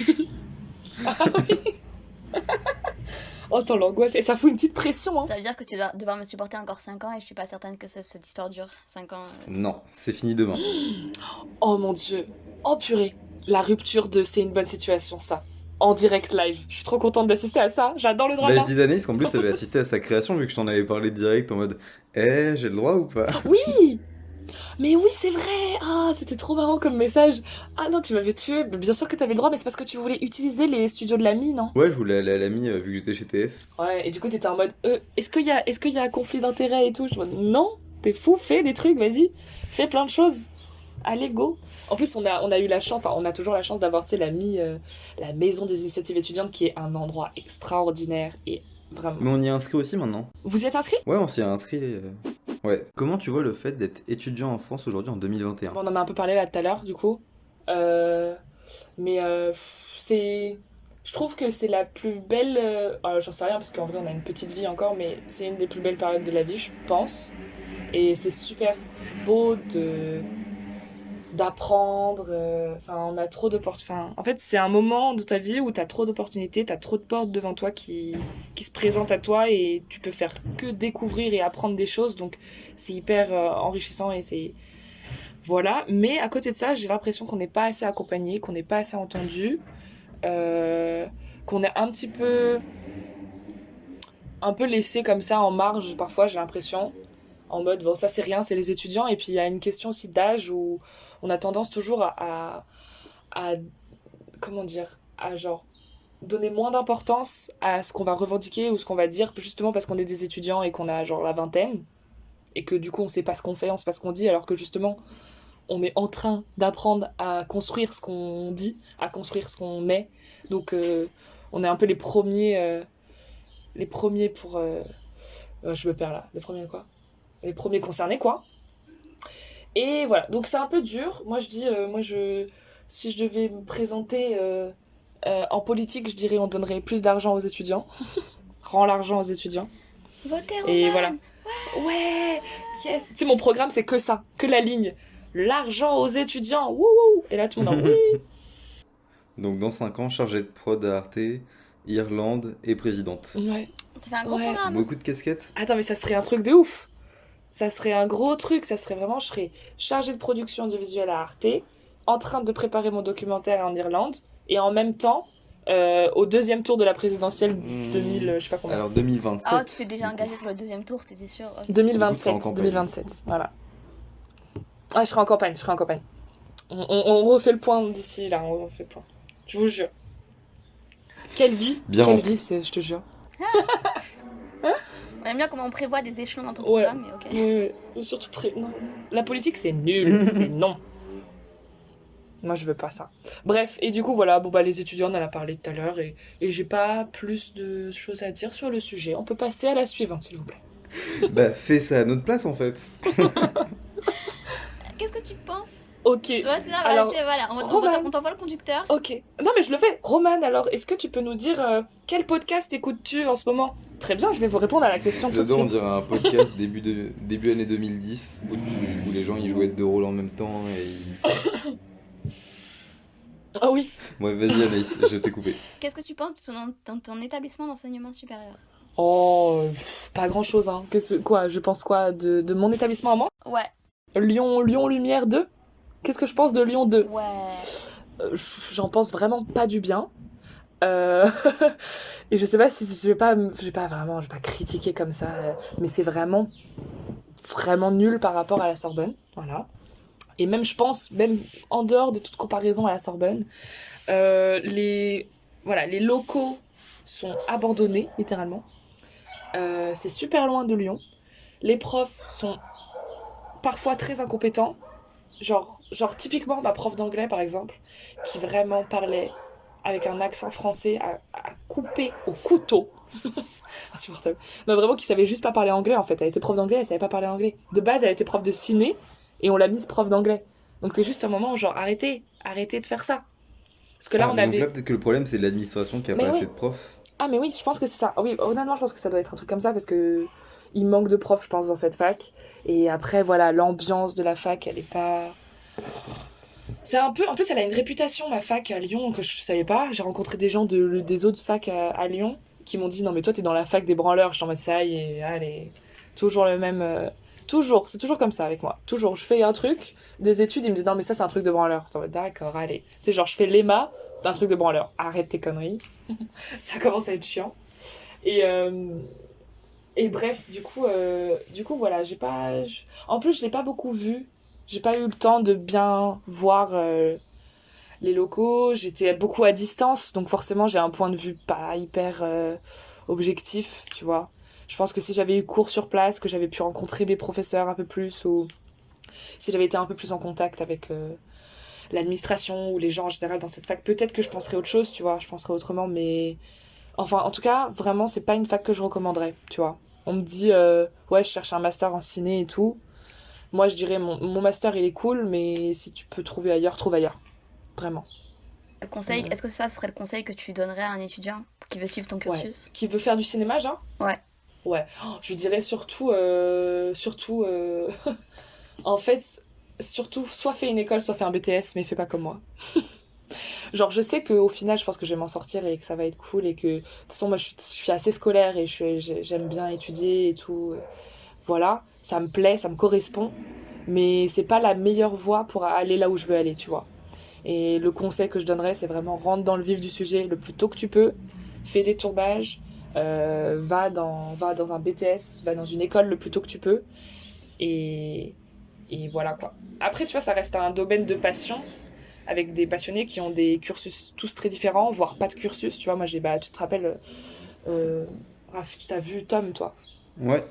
Oh, tant l'angoisse. Et ça fout une petite pression, hein. Ça veut dire que tu vas devoir me supporter encore 5 ans et je suis pas certaine que cette histoire dure 5 ans. Non, c'est fini demain. Oh mon dieu. Oh purée. La rupture de C'est une bonne situation, ça. En direct live. Je suis trop contente d'assister à ça. J'adore le Bah, drama. je dis Anaïs qu'en plus t'avais assisté à sa création vu que je t'en avais parlé direct en mode j'ai le droit ou pas? Oui. Mais oui, c'est vrai. Ah, c'était trop marrant comme message. Ah non, tu m'avais tué. Bien sûr que t'avais le droit, mais c'est parce que tu voulais utiliser les studios de la mine, non? Ouais, je voulais aller à l'ami vu que j'étais chez TS. Ouais, et du coup, t'étais en mode, est-ce qu'il y a un conflit d'intérêt et tout? Je me dis, non, t'es fou, fais des trucs, vas-y, fais plein de choses. Allez, go. En plus, on a eu la chance, enfin, on a toujours la chance d'avoir, tu sais, la maison des initiatives étudiantes qui est un endroit extraordinaire et vraiment. Mais on y est inscrit aussi maintenant. Vous y êtes inscrit? Ouais, on s'y est inscrit. Ouais. Comment tu vois le fait d'être étudiant en France aujourd'hui en 2021? Bon, on en a un peu parlé là tout à l'heure, du coup. Mais c'est. Je trouve que c'est la plus belle. J'en sais rien parce qu'en vrai, on a une petite vie encore, mais c'est une des plus belles périodes de la vie, je pense. Et c'est super beau d'apprendre. Enfin, on a trop d'opportunités. Enfin, en fait, c'est un moment de ta vie où tu as trop d'opportunités, tu as trop de portes devant toi qui se présentent à toi et tu peux faire que découvrir et apprendre des choses. Donc, c'est hyper enrichissant et c'est... Voilà. Mais à côté de ça, j'ai l'impression qu'on n'est pas assez accompagné, qu'on n'est pas assez entendu, qu'on est un peu laissé comme ça en marge, parfois, j'ai l'impression. En mode, bon, ça c'est rien, c'est les étudiants. Et puis il y a une question aussi d'âge où on a tendance toujours à comment dire, à genre donner moins d'importance à ce qu'on va revendiquer ou ce qu'on va dire, justement parce qu'on est des étudiants et qu'on a genre la vingtaine. Et que du coup on sait pas ce qu'on fait, on sait pas ce qu'on dit, alors que justement on est en train d'apprendre à construire ce qu'on dit, à construire ce qu'on est. Donc on est un peu les premiers pour... je me perds là. Les premiers quoi? Les premiers concernés, quoi. Et voilà, donc c'est un peu dur. Moi, je dis, si je devais me présenter en politique, je dirais on donnerait plus d'argent aux étudiants. Rends l'argent aux étudiants. Votez Et Roman. voilà. Ouais, yes. Tu sais, mon programme, c'est que ça, que la ligne. L'argent aux étudiants, wouhou. Et là, tout le monde en oui. Donc dans 5 ans, chargée de prod à Arte, Irlande et présidente. Ouais. Ça fait un gros Ouais. programme. Beaucoup de casquettes. Attends, mais ça serait un truc de ouf. Ça serait un gros truc. Ça serait vraiment, je serais chargée de production audiovisuelle à Arte, en train de préparer mon documentaire en Irlande, et en même temps, au deuxième tour de la présidentielle 2000, je sais pas combien. Alors 2027. Ah, tu t'es déjà engagé sur le deuxième tour, t'étais sûr? Ok. 2027, en campagne. 2027, voilà. Ah, je serai en campagne. On refait le point d'ici, là, on refait le point. Je vous jure. Quelle vie, Bien quelle rentré. vie, c'est, je te jure. On aime bien comment on prévoit des échelons dans ton Ouais. programme, mais ok. Oui, surtout non. La politique, c'est nul, c'est non. Moi, je veux pas ça. Bref, et du coup, voilà, bon, bah, les étudiants, on en a parlé tout à l'heure, et j'ai pas plus de choses à dire sur le sujet. On peut passer à la suivante, s'il vous plaît. Bah fais ça à notre place en fait. Qu'est-ce que tu penses? Ok. Ouais, c'est ça, Alors, voilà. Roman. On t'envoie le conducteur. Ok. Non, mais je le fais. Roman, alors, est-ce que tu peux nous dire quel podcast écoutes-tu en ce moment? Très bien, je vais vous répondre à la question tout de J'adore, on suite. dirait un podcast début année 2010 où les gens ils jouaient deux rôles en même temps et Ah oui. Ouais, vas-y Anaïs, je t'ai coupé. Qu'est-ce que tu penses de ton établissement d'enseignement supérieur? Oh, pas grand-chose, hein. Quoi, je pense quoi de mon établissement à moi? Ouais. Lyon Lumière 2? Qu'est-ce que je pense de Lyon 2? Ouais. J'en pense vraiment pas du bien. Et je sais pas si je vais pas critiquer comme ça, mais c'est vraiment nul par rapport à la Sorbonne, voilà. Et même je pense, même en dehors de toute comparaison à la Sorbonne, les locaux sont abandonnés littéralement. C'est super loin de Lyon. Les profs sont parfois très incompétents. Genre typiquement ma prof d'anglais par exemple, qui vraiment parlait avec un accent français à couper au couteau. Insupportable. Non, vraiment, qui savait juste pas parler anglais en fait. Elle était prof d'anglais, elle savait pas parler anglais. De base, elle était prof de ciné et on l'a mise prof d'anglais. Donc t'es juste un moment genre arrêtez de faire ça. Parce que là on Donc avait. là peut-être que le problème c'est l'administration qui a Mais pas oui. assez de profs. Ah mais oui, je pense que c'est ça. Oui, honnêtement, je pense que ça doit être un truc comme ça parce que il manque de profs, je pense, dans cette fac. Et après, voilà, l'ambiance de la fac, elle est pas... C'est un peu... En plus, elle a une réputation, ma fac à Lyon, que je savais pas. J'ai rencontré des gens des autres facs à Lyon qui m'ont dit « Non, mais toi, t'es dans la fac des branleurs. » Je t'en mets ça et allez, toujours le même... Toujours, c'est toujours comme ça avec moi. Toujours, je fais un truc, des études, ils me disent « Non, mais ça, c'est un truc de branleur. » D'accord, allez. Tu sais, genre, je fais l'EMA d'un truc de branleur. Arrête tes conneries. Ça commence à être chiant. Et bref, du coup, voilà, j'ai pas... En plus, je l'ai pas beaucoup vu. J'ai pas eu le temps de bien voir les locaux. J'étais beaucoup à distance, donc forcément, j'ai un point de vue pas hyper objectif, tu vois. Je pense que si j'avais eu cours sur place, que j'avais pu rencontrer mes professeurs un peu plus, ou si j'avais été un peu plus en contact avec l'administration ou les gens en général dans cette fac, peut-être que je penserais autre chose, tu vois. Je penserais autrement, mais... Enfin, en tout cas, vraiment, c'est pas une fac que je recommanderais, tu vois. On me dit, ouais, je cherche un master en ciné et tout. Moi, je dirais, mon master, il est cool, mais si tu peux trouver ailleurs, trouve ailleurs. Vraiment. Le conseil, est-ce que ça serait le conseil que tu donnerais à un étudiant qui veut suivre ton cursus? Ouais. Qui veut faire du cinéma, genre? Ouais. Ouais. Oh, je dirais surtout... en fait, surtout, soit fais une école, soit fais un BTS, mais fais pas comme moi. Genre, je sais qu'au final, je pense que je vais m'en sortir et que ça va être cool et que, de toute façon, moi, je suis assez scolaire et j'aime bien étudier et tout. Voilà, ça me plaît, ça me correspond, mais c'est pas la meilleure voie pour aller là où je veux aller, tu vois. Et le conseil que je donnerais, c'est vraiment rentre dans le vif du sujet le plus tôt que tu peux, fais des tournages, va dans un BTS, va dans une école le plus tôt que tu peux, et, et voilà quoi. Après, tu vois, ça reste un domaine de passion, avec des passionnés qui ont des cursus tous très différents, voire pas de cursus, tu vois. Moi, tu te rappelles, Raph, tu t'as vu Tom, toi? Ouais.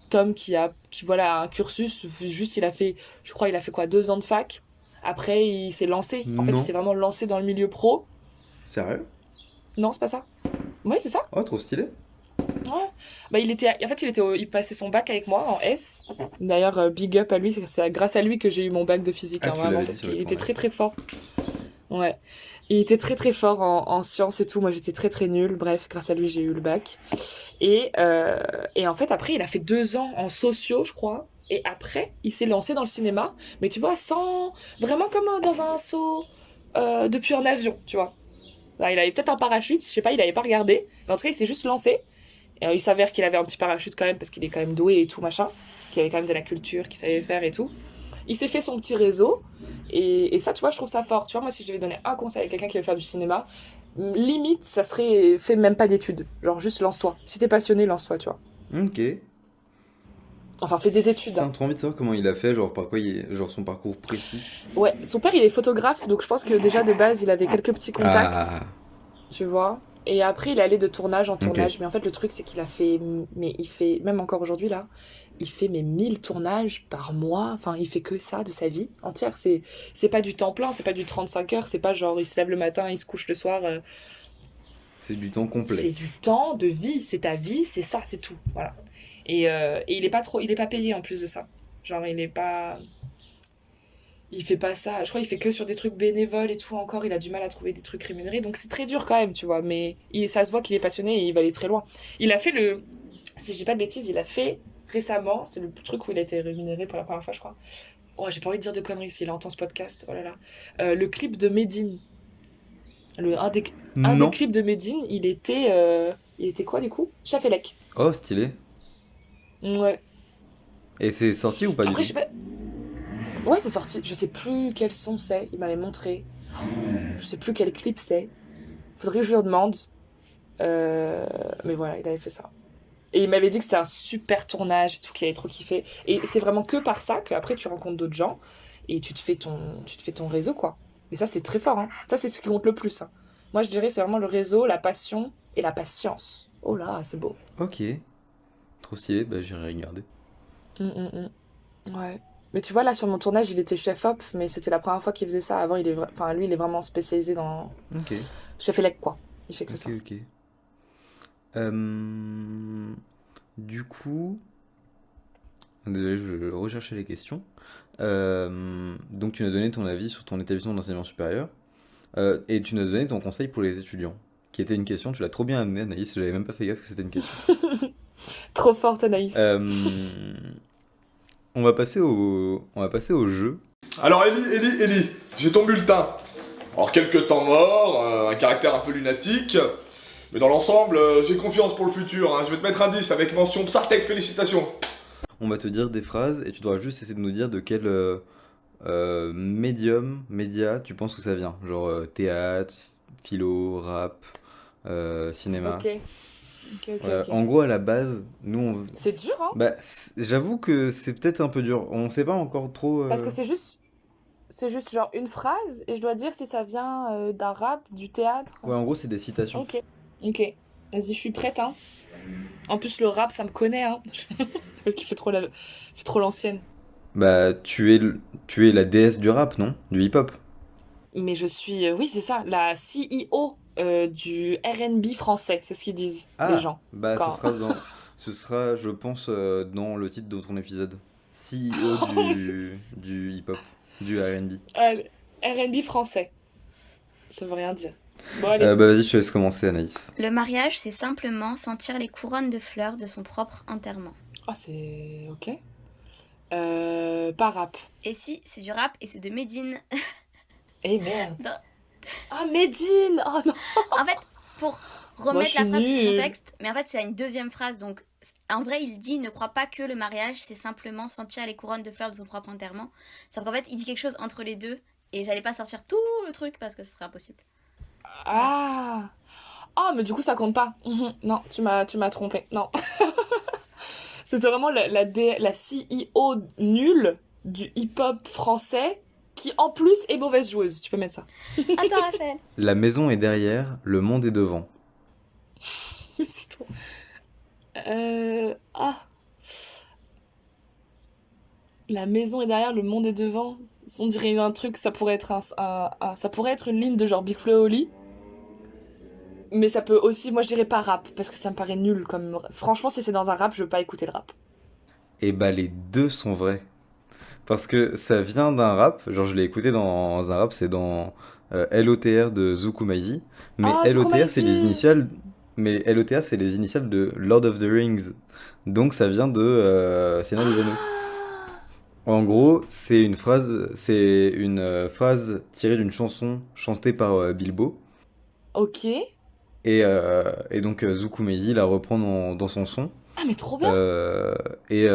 Tom qui voilà, a un cursus, juste je crois, il a fait quoi, 2 ans de fac. Après, il s'est lancé. En fait, il Non. s'est vraiment lancé dans le milieu pro. Sérieux? Non, c'est pas ça. Ouais, c'est ça. Oh, trop stylé. Ouais. Bah, il passait son bac avec moi en S. D'ailleurs, big up à lui. C'est grâce à lui que j'ai eu mon bac de physique, Ah, hein, tu vraiment, l'avais dit parce sur qu'il le était tournage. très très fort. Ouais. Il était très très fort en sciences et tout. Moi, j'étais très très nulle. Bref, grâce à lui, j'ai eu le bac. Et en fait, après, il a fait 2 ans en sociaux, je crois. Et après, il s'est lancé dans le cinéma. Mais tu vois, vraiment comme dans un saut depuis un avion, tu vois. Là, il avait peut-être un parachute, je sais pas, il avait pas regardé. Mais en tout cas, il s'est juste lancé. Et il s'avère qu'il avait un petit parachute quand même, parce qu'il est quand même doué et tout, machin. Qu'il avait quand même de la culture, qu'il savait faire et tout. Il s'est fait son petit réseau. Et ça, tu vois, je trouve ça fort. Tu vois, moi, si je devais donner un conseil à quelqu'un qui veut faire du cinéma, limite, ça serait fais même pas d'études. Genre, juste lance-toi. Si t'es passionné, lance-toi, tu vois. Ok. Enfin, fais des études. Putain, trop envie de savoir comment il a fait, genre par quoi genre son parcours précis. Ouais, son père, il est photographe, donc je pense que déjà, de base, il avait quelques petits contacts, Ah, tu vois. Et après, il est allé de tournage en tournage. Mais en fait, le truc, c'est qu'il a fait... Mais il fait... Même encore aujourd'hui, là, il fait 1000 tournages par mois. Enfin, il fait que ça de sa vie entière. C'est pas du temps plein, c'est pas du 35 heures. C'est pas genre, il se lève le matin, il se couche le soir. c'est du temps complet. C'est du temps de vie. C'est ta vie, c'est ça, c'est tout. Voilà. Et il est pas payé en plus de ça. Genre, il fait pas ça. Je crois qu'il fait que sur des trucs bénévoles et tout. Encore, il a du mal à trouver des trucs rémunérés. Donc, c'est très dur quand même, tu vois. Mais ça se voit qu'il est passionné et il va aller très loin. Il a fait si je dis pas de bêtises, il a fait récemment, c'est le truc où il a été rémunéré pour la première fois, je crois. Oh, j'ai pas envie de dire de conneries s'il entend ce podcast. Oh là là. Le clip de Medine. Un des Non. clips de Medine, il était quoi du coup? Chafelec. Oh, stylé. Ouais. Et c'est sorti ou pas Après, du je tout? sais pas. Ouais, c'est sorti. Je sais plus quel son c'est. Il m'avait montré. Je sais plus quel clip c'est. Faudrait que je lui demande. Mais voilà, il avait fait ça. Et il m'avait dit que c'était un super tournage, tout, qu'il avait trop kiffé. Et c'est vraiment que par ça qu'après tu rencontres d'autres gens et tu te fais ton réseau, quoi. Et ça, c'est très fort, hein. Ça, c'est ce qui compte le plus, hein. Moi, je dirais c'est vraiment le réseau, la passion et la patience. Oh là, c'est beau. Ok. Trop stylé, bah j'irai regarder. Ouais. Mais tu vois, là, sur mon tournage, il était chef-op, mais c'était la première fois qu'il faisait ça. Avant, lui, il est vraiment spécialisé dans Ok. chef élec, quoi. Il fait que Ok, ça. ok. Du coup, désolé, je recherchais les questions. Donc tu nous as donné ton avis sur ton établissement d'enseignement supérieur et tu nous as donné ton conseil pour les étudiants, qui était une question, tu l'as trop bien amené Anaïs, j'avais même pas fait gaffe que c'était une question. Trop forte, Anaïs. On va passer au jeu. Alors Ellie, j'ai ton bulletin. Alors quelques temps morts, un caractère un peu lunatique, mais dans l'ensemble, j'ai confiance pour le futur, hein. Je vais te mettre un 10 avec mention Psartec, félicitations. On va te dire des phrases et tu dois juste essayer de nous dire de quel média tu penses que ça vient. Genre théâtre, philo, rap, cinéma. Ok. Ok. En gros, à la base, nous, C'est dur, hein? bah, j'avoue que c'est peut-être un peu dur. On sait pas encore trop. Parce que c'est juste genre une phrase et je dois dire si ça vient d'un rap, du théâtre. Ouais, en gros, c'est des citations. Ok. Vas-y, je suis prête, hein. En plus, le rap, ça me connaît, hein. Qui fait trop l'ancienne. Bah, tu es la déesse du rap, non? Du hip-hop. Mais je suis, oui, c'est ça, la CEO du R&B français, c'est ce qu'ils disent, les gens. Bah, Quand- ce sera, je pense, dans le titre de ton épisode. CEO du hip-hop, du R&B. Allez, R&B français. Ça veut rien dire. Bon, allez. Bah, vas-y, je te laisse commencer, Anaïs. Le mariage, c'est simplement sentir les couronnes de fleurs de son propre enterrement. Ah, c'est ok. Pas rap. Et si, c'est du rap et c'est de Medine. Eh merde. Non. Ah, Medine. Oh non. En fait, pour Moi, remettre je la suis phrase dans son nulle. contexte, mais en fait, c'est une deuxième phrase. Donc, en vrai, il dit ne crois pas que le mariage, c'est simplement sentir les couronnes de fleurs de son propre enterrement. Sauf qu'en fait, il dit quelque chose entre les deux. Et j'allais pas sortir tout le truc parce que ce serait impossible. Ah. Ah, mais du coup, ça compte pas. Non, tu m'as trompé. Non. C'était vraiment la CEO nulle du hip-hop français qui, en plus, est mauvaise joueuse. Tu peux mettre ça. Attends, Raphaël. La maison est derrière, le monde est devant. Mais c'est trop... Ah. La maison est derrière, le monde est devant. On dirait un truc, ça pourrait être ça pourrait être une ligne de genre Big Flo et Oli. Mais ça peut aussi, moi je dirais pas rap, parce que ça me paraît nul comme... Franchement, si c'est dans un rap, je veux pas écouter le rap. Et bah les deux sont vrais. Parce que ça vient d'un rap, genre je l'ai écouté dans un rap, c'est dans LOTR de Zukumaizi. Mais Ah, LOTR c'est les Zukumaizi. initiales. Mais LOTR c'est les initiales de Lord of the Rings. Donc ça vient de Seigneur des Anneaux. En gros, c'est une phrase tirée d'une chanson chantée par Bilbo. Ok. Et donc Zukumaizi la reprend dans son son. Ah, mais trop bien.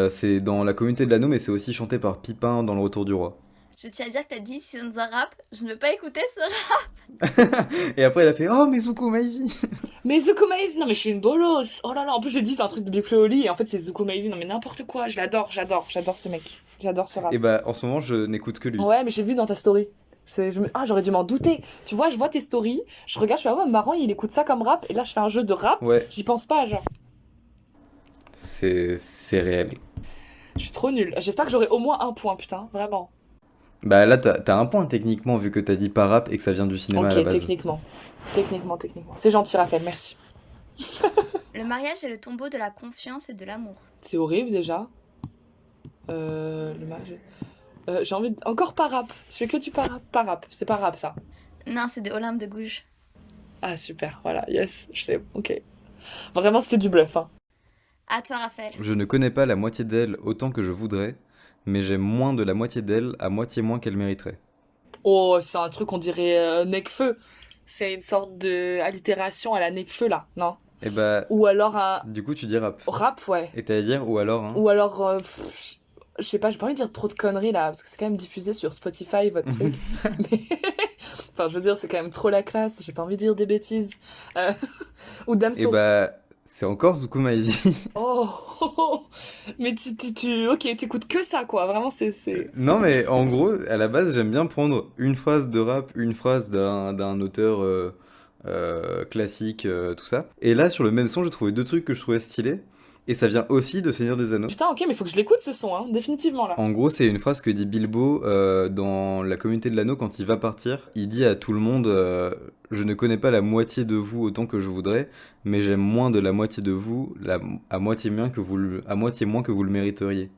C'est dans la communauté de l'anneau, mais c'est aussi chanté par Pipin dans Le Retour du Roi. Je tiens à dire que t'as dit si c'est dans un rap, je ne veux pas écouter ce rap. Et après, il a fait Oh, mais Zukumaizi. Mais Zukumaizi, non mais je suis une bolosse. Oh là là, en plus j'ai dit c'est un truc de Big Flo et Oli, et en fait c'est Zukumaizi. Non mais n'importe quoi, je l'adore, j'adore ce mec. J'adore ce rap. Et bah, en ce moment, je n'écoute que lui. Ouais, mais j'ai vu dans ta story. Ah, j'aurais dû m'en douter. Tu vois, je vois tes stories, je regarde, je fais ah ouais, marrant, il écoute ça comme rap, et là je fais un jeu de rap, Ouais, j'y pense pas, genre. c'est réel. Je suis trop nulle. J'espère que j'aurai au moins un point, putain, vraiment. Bah là, t'as un point techniquement, vu que t'as dit pas rap et que ça vient du cinéma à la Ok, base. techniquement. Techniquement. C'est gentil, Raphaël, merci. Le mariage est le tombeau de la confiance et de l'amour. C'est horrible déjà. Le mariage. J'ai envie de... Encore pas rap. Je fais que du pas rap. C'est pas rap ça. Non, c'est de Olympe de Gouges. Ah super, voilà, yes, je sais, ok. Vraiment, c'était du bluff, hein. À toi, Raphaël. Je ne connais pas la moitié d'elle autant que je voudrais, mais j'aime moins de la moitié d'elle à moitié moins qu'elle mériterait. Oh, c'est un truc, on dirait Necfeu. C'est une sorte de allitération à la Necfeu, là, non? Et bah, Ou alors un du coup, tu dis rap. rap, ouais. Et t'allais dire ou alors, hein. Ou alors, je sais pas, j'ai pas envie de dire trop de conneries, là, parce que c'est quand même diffusé sur Spotify, votre truc. Mais... Enfin, je veux dire, c'est quand même trop la classe, j'ai pas envie de dire des bêtises. Ou Et Damso. bah, c'est encore Zukumaizi. Oh, mais ok, t'écoutes que ça, quoi. Vraiment, c'est... Non, mais en gros, à la base, j'aime bien prendre une phrase de rap, une phrase d'un auteur classique, tout ça. Et là, sur le même son, j'ai trouvé deux trucs que je trouvais stylés. Et ça vient aussi de Seigneur des Anneaux. Putain, ok, mais faut que je l'écoute, ce son, hein, définitivement, là. En gros, c'est une phrase que dit Bilbo dans la communauté de l'anneau quand il va partir. Il dit à tout le monde Je ne connais pas la moitié de vous autant que je voudrais, mais j'aime moins de la moitié de vous, à moitié moins que vous le mériteriez.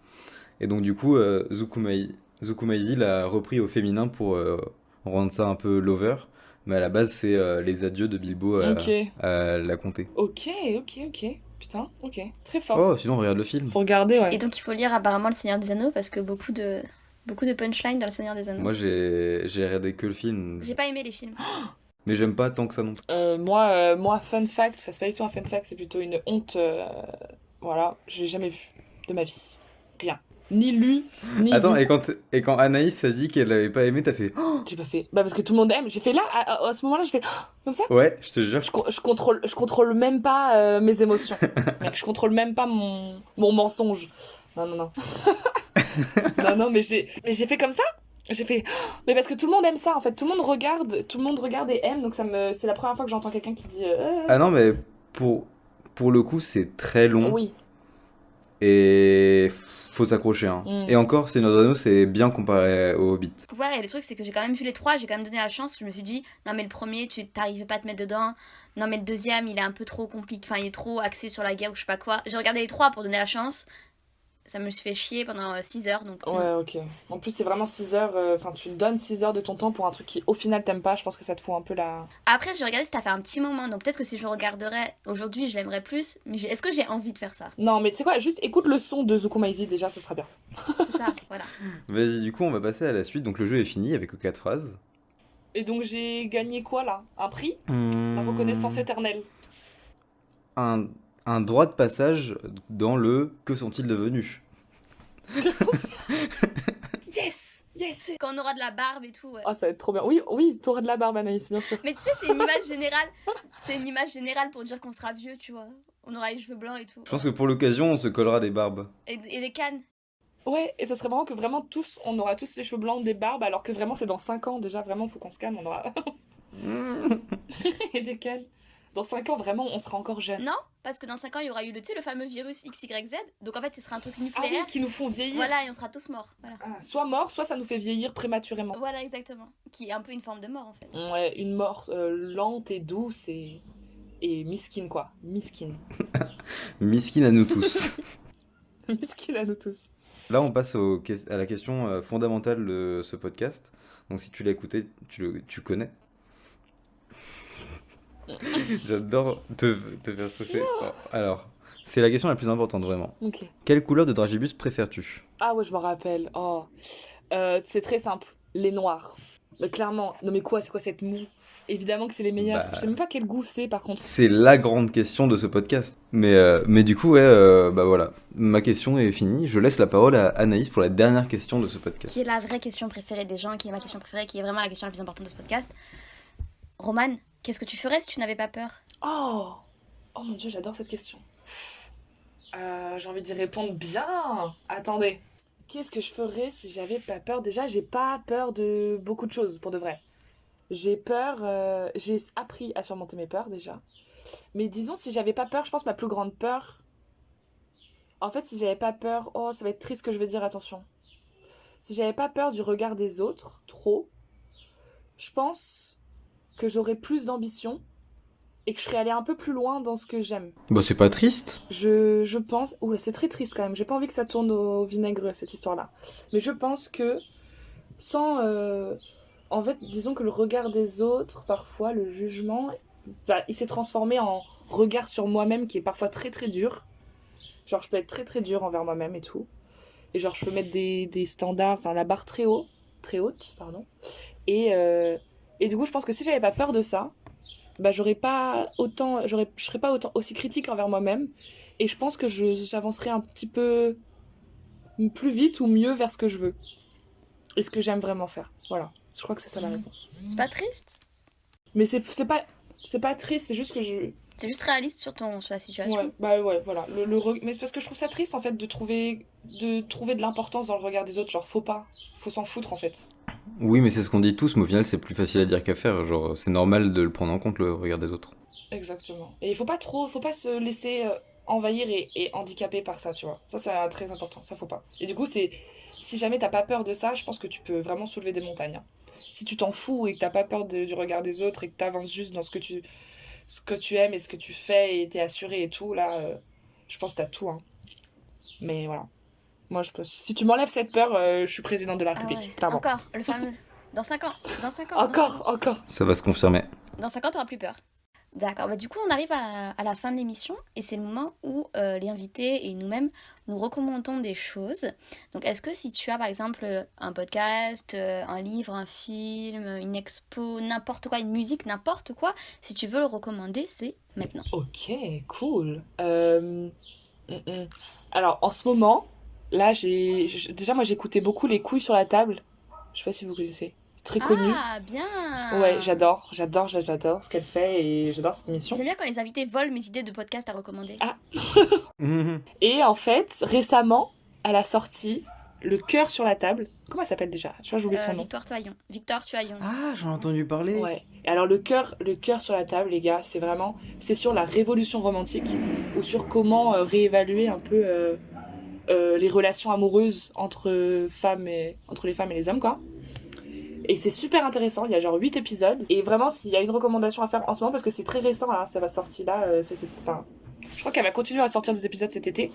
Et donc, du coup, Zukumaizi l'a repris au féminin pour rendre ça un peu lover. Mais à la base, c'est les adieux de Bilbo Ok. à la comté. Ok. Putain, ok. Très fort. Oh, sinon, regarde le film. Faut regarder, ouais. Et donc, il faut lire apparemment Le Seigneur des Anneaux parce que beaucoup de punchlines dans Le Seigneur des Anneaux. Moi, j'ai regardé que le film. J'ai pas aimé les films. Mais j'aime pas tant que ça non plus. Moi, fun fact, enfin, c'est pas du tout un fun fact, c'est plutôt une honte. Voilà, je l'ai jamais vu de ma vie. Rien. Ni lu, ni Attends, vu. et quand Anaïs a dit qu'elle avait pas aimé, t'as fait J'ai pas fait. Bah, parce que tout le monde aime. J'ai fait là, à ce moment-là, je fais comme ça. Ouais, je te jure. Je contrôle même pas mes émotions. Mec, je contrôle même pas mon mensonge. Non. non, mais j'ai fait comme ça. J'ai fait mais parce que tout le monde aime ça en fait, tout le monde regarde et aime, donc c'est la première fois que j'entends quelqu'un qui dit Ah non, mais pour le coup, c'est très long oui. et faut s'accrocher. Hein. Mm. Et encore, Seigneur des Anneaux, c'est bien comparé au Hobbit. Ouais, et le truc, c'est que j'ai quand même vu les trois, j'ai quand même donné la chance. Je me suis dit, non, mais le premier, tu t'arrives pas à te mettre dedans. Non, mais le deuxième, il est un peu trop compliqué, enfin, il est trop axé sur la guerre ou je sais pas quoi. J'ai regardé les trois pour donner la chance. ça me fait chier pendant 6 heures. Donc, Ouais, ok. En plus, c'est vraiment 6 heures. Enfin, tu donnes 6 heures de ton temps pour un truc qui, au final, t'aimes pas. Je pense que ça te fout un peu la. Après, j'ai regardé, ça fait un petit moment. Donc peut-être que si je regarderais aujourd'hui, je l'aimerais plus. Mais est-ce que j'ai envie de faire ça? Non, mais tu sais quoi, juste écoute le son de Zukumaizi déjà, ce sera bien. C'est ça, voilà. Vas-y, du coup, on va passer à la suite. Donc, le jeu est fini avec 4 phrases. Et donc, j'ai gagné quoi là? Un prix? La reconnaissance éternelle. Un droit de passage dans le Que sont-ils devenus? Yes! Yes! Quand on aura de la barbe et tout, ouais. Ah, ça va être trop bien. Oui, oui, t'auras de la barbe, Anaïs, bien sûr. Mais tu sais, c'est une image générale. C'est une image générale pour dire qu'on sera vieux, tu vois. On aura les cheveux blancs et tout. Je pense que pour l'occasion, on se collera des barbes. Et des cannes. Ouais, et ça serait vraiment que vraiment tous, on aura tous les cheveux blancs, des barbes, alors que vraiment c'est dans 5 ans déjà, vraiment faut qu'on se calme, on aura. Et des cannes. Dans 5 ans, vraiment, on sera encore jeunes. Non, parce que dans 5 ans, il y aura eu le fameux virus XYZ. Donc en fait, ce sera un truc Ah oui, nucléaire. qui nous font vieillir. Voilà, et on sera tous morts. Voilà. Ah, soit mort, soit ça nous fait vieillir prématurément. Voilà, exactement. Qui est un peu une forme de mort en fait. Ouais, une mort lente et douce et miskine quoi. Miskine. Miskin à nous tous. Miskine à nous tous. Là, on passe à la question fondamentale de ce podcast. Donc, si tu l'as écouté, tu connais. J'adore te faire stresser. Oh, alors, c'est la question la plus importante, vraiment. Ok. Quelle couleur de dragibus préfères-tu? Ah ouais, je me rappelle. Oh. C'est très simple. Les noirs. Mais clairement. Non mais quoi, c'est quoi cette moue? Évidemment que c'est les meilleurs. Bah. Je sais même pas quel goût c'est par contre. C'est la grande question de ce podcast. Mais du coup, ouais, bah voilà. Ma question est finie. Je laisse la parole à Anaïs pour la dernière question de ce podcast. Qui est la vraie question préférée des gens, qui est ma question préférée, qui est vraiment la question la plus importante de ce podcast. Roman, qu'est-ce que tu ferais si tu n'avais pas peur? Oh. Oh mon dieu, j'adore cette question. J'ai envie d'y répondre bien. Attendez. Qu'est-ce que je ferais si j'avais pas peur? Déjà, j'ai pas peur de beaucoup de choses, pour de vrai. J'ai peur... j'ai appris à surmonter mes peurs, déjà. Mais disons, si j'avais pas peur, je pense ma plus grande peur... En fait, si j'avais pas peur... Oh, ça va être triste ce que je vais dire, attention. Si j'avais pas peur du regard des autres, trop, je pense que j'aurais plus d'ambition et que je serais allée un peu plus loin dans ce que j'aime. Bah, c'est pas triste. Je pense... Oula, c'est très triste quand même. J'ai pas envie que ça tourne au vinaigre, cette histoire-là. Mais je pense que sans... En fait, disons que le regard des autres, parfois, le jugement, bah, il s'est transformé en regard sur moi-même qui est parfois très très dur. Genre, je peux être très très dur envers moi-même et tout. Et genre, je peux mettre des standards, enfin la barre très haute, pardon. Et du coup, je pense que si j'avais pas peur de ça, bah je serais pas autant aussi critique envers moi-même. Et je pense que j'avancerais un petit peu plus vite ou mieux vers ce que je veux. Et ce que j'aime vraiment faire. Voilà. Je crois que c'est ça la réponse. C'est pas triste? Mais c'est pas triste, c'est juste que je... C'est juste réaliste sur la situation. Ouais, bah ouais, voilà. Mais c'est parce que je trouve ça triste, en fait, de trouver de l'importance dans le regard des autres. Genre, faut s'en foutre, en fait. Oui, mais c'est ce qu'on dit tous, mais au final, c'est plus facile à dire qu'à faire. Genre, c'est normal de le prendre en compte, le regard des autres. Exactement. Et il faut pas se laisser envahir et handicaper par ça, tu vois. Ça, c'est très important, ça faut pas. Et du coup, si jamais t'as pas peur de ça, je pense que tu peux vraiment soulever des montagnes. Hein. Si tu t'en fous et que t'as pas peur du regard des autres et que t'avances juste dans ce que tu aimes et ce que tu fais et t'es assuré et tout, là, je pense que t'as tout. Hein. Mais voilà. Moi, si tu m'enlèves cette peur, je suis présidente de la République, ouais. clairement. Encore, le fameux. Dans 5 ans. Encore. Ça va se confirmer. Dans 5 ans, t'auras plus peur. D'accord, bah du coup on arrive à la fin de l'émission et c'est le moment où les invités et nous-mêmes nous recommandons des choses. Donc est-ce que si tu as par exemple un podcast, un livre, un film, une expo, n'importe quoi, une musique, n'importe quoi, si tu veux le recommander, c'est maintenant. Ok, cool. Alors en ce moment, là déjà moi j'écoutais beaucoup Les couilles sur la table. Je sais pas si vous connaissez. Très connue. Ah, bien. Ouais, j'adore ce qu'elle fait et j'adore cette émission. J'aime bien quand les invités volent mes idées de podcast à recommander. Ah. Et en fait, récemment, elle a sorti Le cœur sur la table. Comment elle s'appelle déjà? Je crois que j'ai oublié son nom. Victor Tuaillon. Ah, j'en ai entendu parler. Ouais. Et alors le cœur sur la table, les gars, c'est sur la révolution romantique ou sur comment réévaluer un peu les relations amoureuses entre les femmes et les hommes, quoi. Et c'est super intéressant, il y a genre 8 épisodes. Et vraiment, s'il y a une recommandation à faire en ce moment, parce que c'est très récent, hein, ça va sortir là, je crois qu'elle va continuer à sortir des épisodes cet été.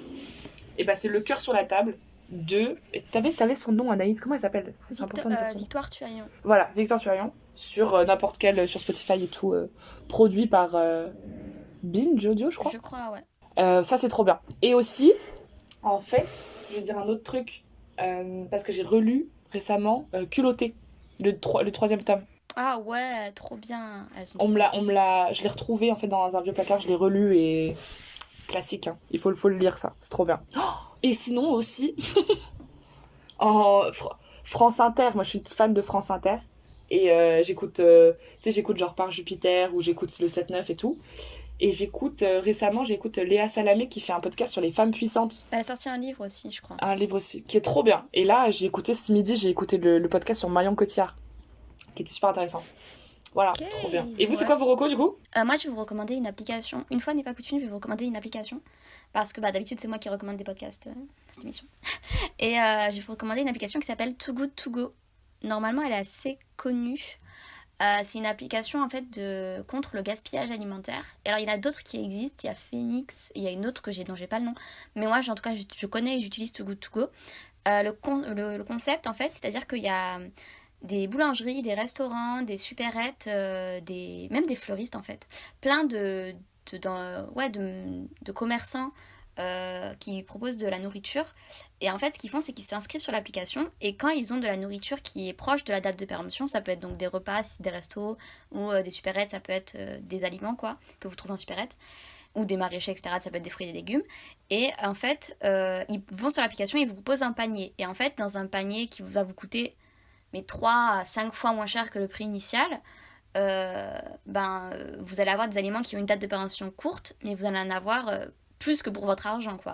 Et bah, c'est Le cœur sur la table de... T'avais son nom, Anaïs, comment elle s'appelle? C'est important de dire son nom. Victoire Tuaillon. Voilà, Victor Tuaillon, sur n'importe quel, sur Spotify et tout, produit par Binge Audio, je crois. Je crois, ouais. Ça, c'est trop bien. Et aussi, en fait, je vais dire un autre truc, parce que j'ai relu récemment Culotté, le 3e tome. Ah ouais, trop bien. Elles sont Je l'ai retrouvé en fait dans un vieux placard, je l'ai relu et classique, hein. Il faut le lire, ça, c'est trop bien. Oh, et sinon aussi, en France Inter, moi je suis fan de France Inter, et j'écoute genre Par Jupiter, ou j'écoute le 7-9 et tout. Et récemment, j'écoute Léa Salamé qui fait un podcast sur les femmes puissantes. Elle a sorti un livre aussi, je crois. Un livre aussi, qui est trop bien. Et là, ce midi, j'ai écouté le podcast sur Marion Cotillard, qui était super intéressant. Voilà, Ok, trop bien. Et vous, c'est ouais. quoi vos recos du coup? Moi, je vais vous recommander une application. Une fois n'est pas coutume, je vais vous recommander une application. Parce que d'habitude, c'est moi qui recommande des podcasts dans cette émission. Et je vais vous recommander une application qui s'appelle Too Good To Go. Normalement, elle est assez connue. C'est une application en fait contre le gaspillage alimentaire. Et alors, il y en a d'autres qui existent. Il y a Phoenix, et il y a une autre dont j'ai pas le nom. Mais moi, en tout cas, je connais et j'utilise Too Good To Go. Le concept, en fait, c'est-à-dire qu'il y a des boulangeries, des restaurants, des supérettes, même des fleuristes en fait. Plein de commerçants qui proposent de la nourriture. Et en fait, ce qu'ils font, c'est qu'ils s'inscrivent sur l'application et quand ils ont de la nourriture qui est proche de la date de péremption, ça peut être donc des repas, des restos ou des supérettes, ça peut être des aliments quoi, que vous trouvez en supérette, ou des maraîchers, etc. Ça peut être des fruits et des légumes. Et en fait, ils vont sur l'application et ils vous proposent un panier. Et en fait, dans un panier qui va vous coûter 3 à 5 fois moins cher que le prix initial, vous allez avoir des aliments qui ont une date de péremption courte, mais vous allez en avoir plus que pour votre argent, quoi.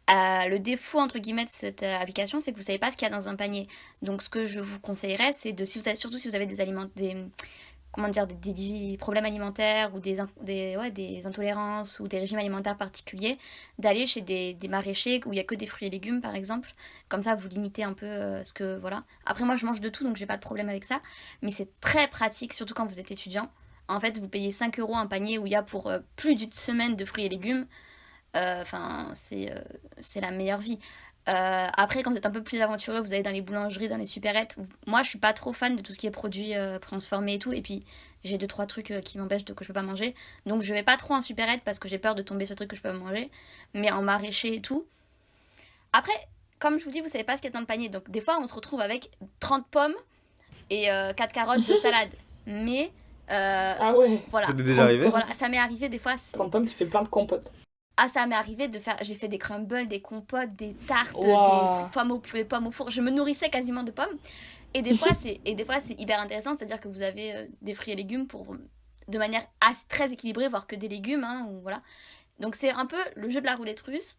Le défaut, entre guillemets, de cette application, c'est que vous ne savez pas ce qu'il y a dans un panier. Donc, ce que je vous conseillerais, c'est surtout si vous avez des problèmes alimentaires ou des intolérances ou des régimes alimentaires particuliers, d'aller chez des maraîchers où il n'y a que des fruits et légumes, par exemple. Comme ça, vous limitez un peu ce que... Voilà. Après, moi, je mange de tout, donc j'ai pas de problème avec ça. Mais c'est très pratique, surtout quand vous êtes étudiant. En fait, vous payez 5 € un panier où il y a pour plus d'une semaine de fruits et légumes. C'est la meilleure vie. Après, quand vous êtes un peu plus aventureux, vous allez dans les boulangeries, dans les supérettes. Moi, je suis pas trop fan de tout ce qui est produits transformés et tout. Et puis, j'ai 2-3 trucs qui m'empêchent que je peux pas manger. Donc, je vais pas trop en supérette parce que j'ai peur de tomber sur le truc que je peux pas manger. Mais en maraîcher et tout. Après, comme je vous dis, vous savez pas ce qu'il y a dans le panier. Donc, des fois, on se retrouve avec 30 pommes et 4 carottes de salade. Mais, Ah ouais, voilà. Ça t'est déjà arrivé? Voilà, ça m'est arrivé des fois. 30 pommes, tu fais plein de compotes. Ah, ça m'est arrivé j'ai fait des crumbles, des compotes, des tartes, Wow. des pommes au four. Je me nourrissais quasiment de pommes. Et des fois, c'est hyper intéressant, c'est-à-dire que vous avez des fruits et légumes de manière très équilibrée, voire que des légumes, hein, ou voilà. Donc c'est un peu le jeu de la roulette russe.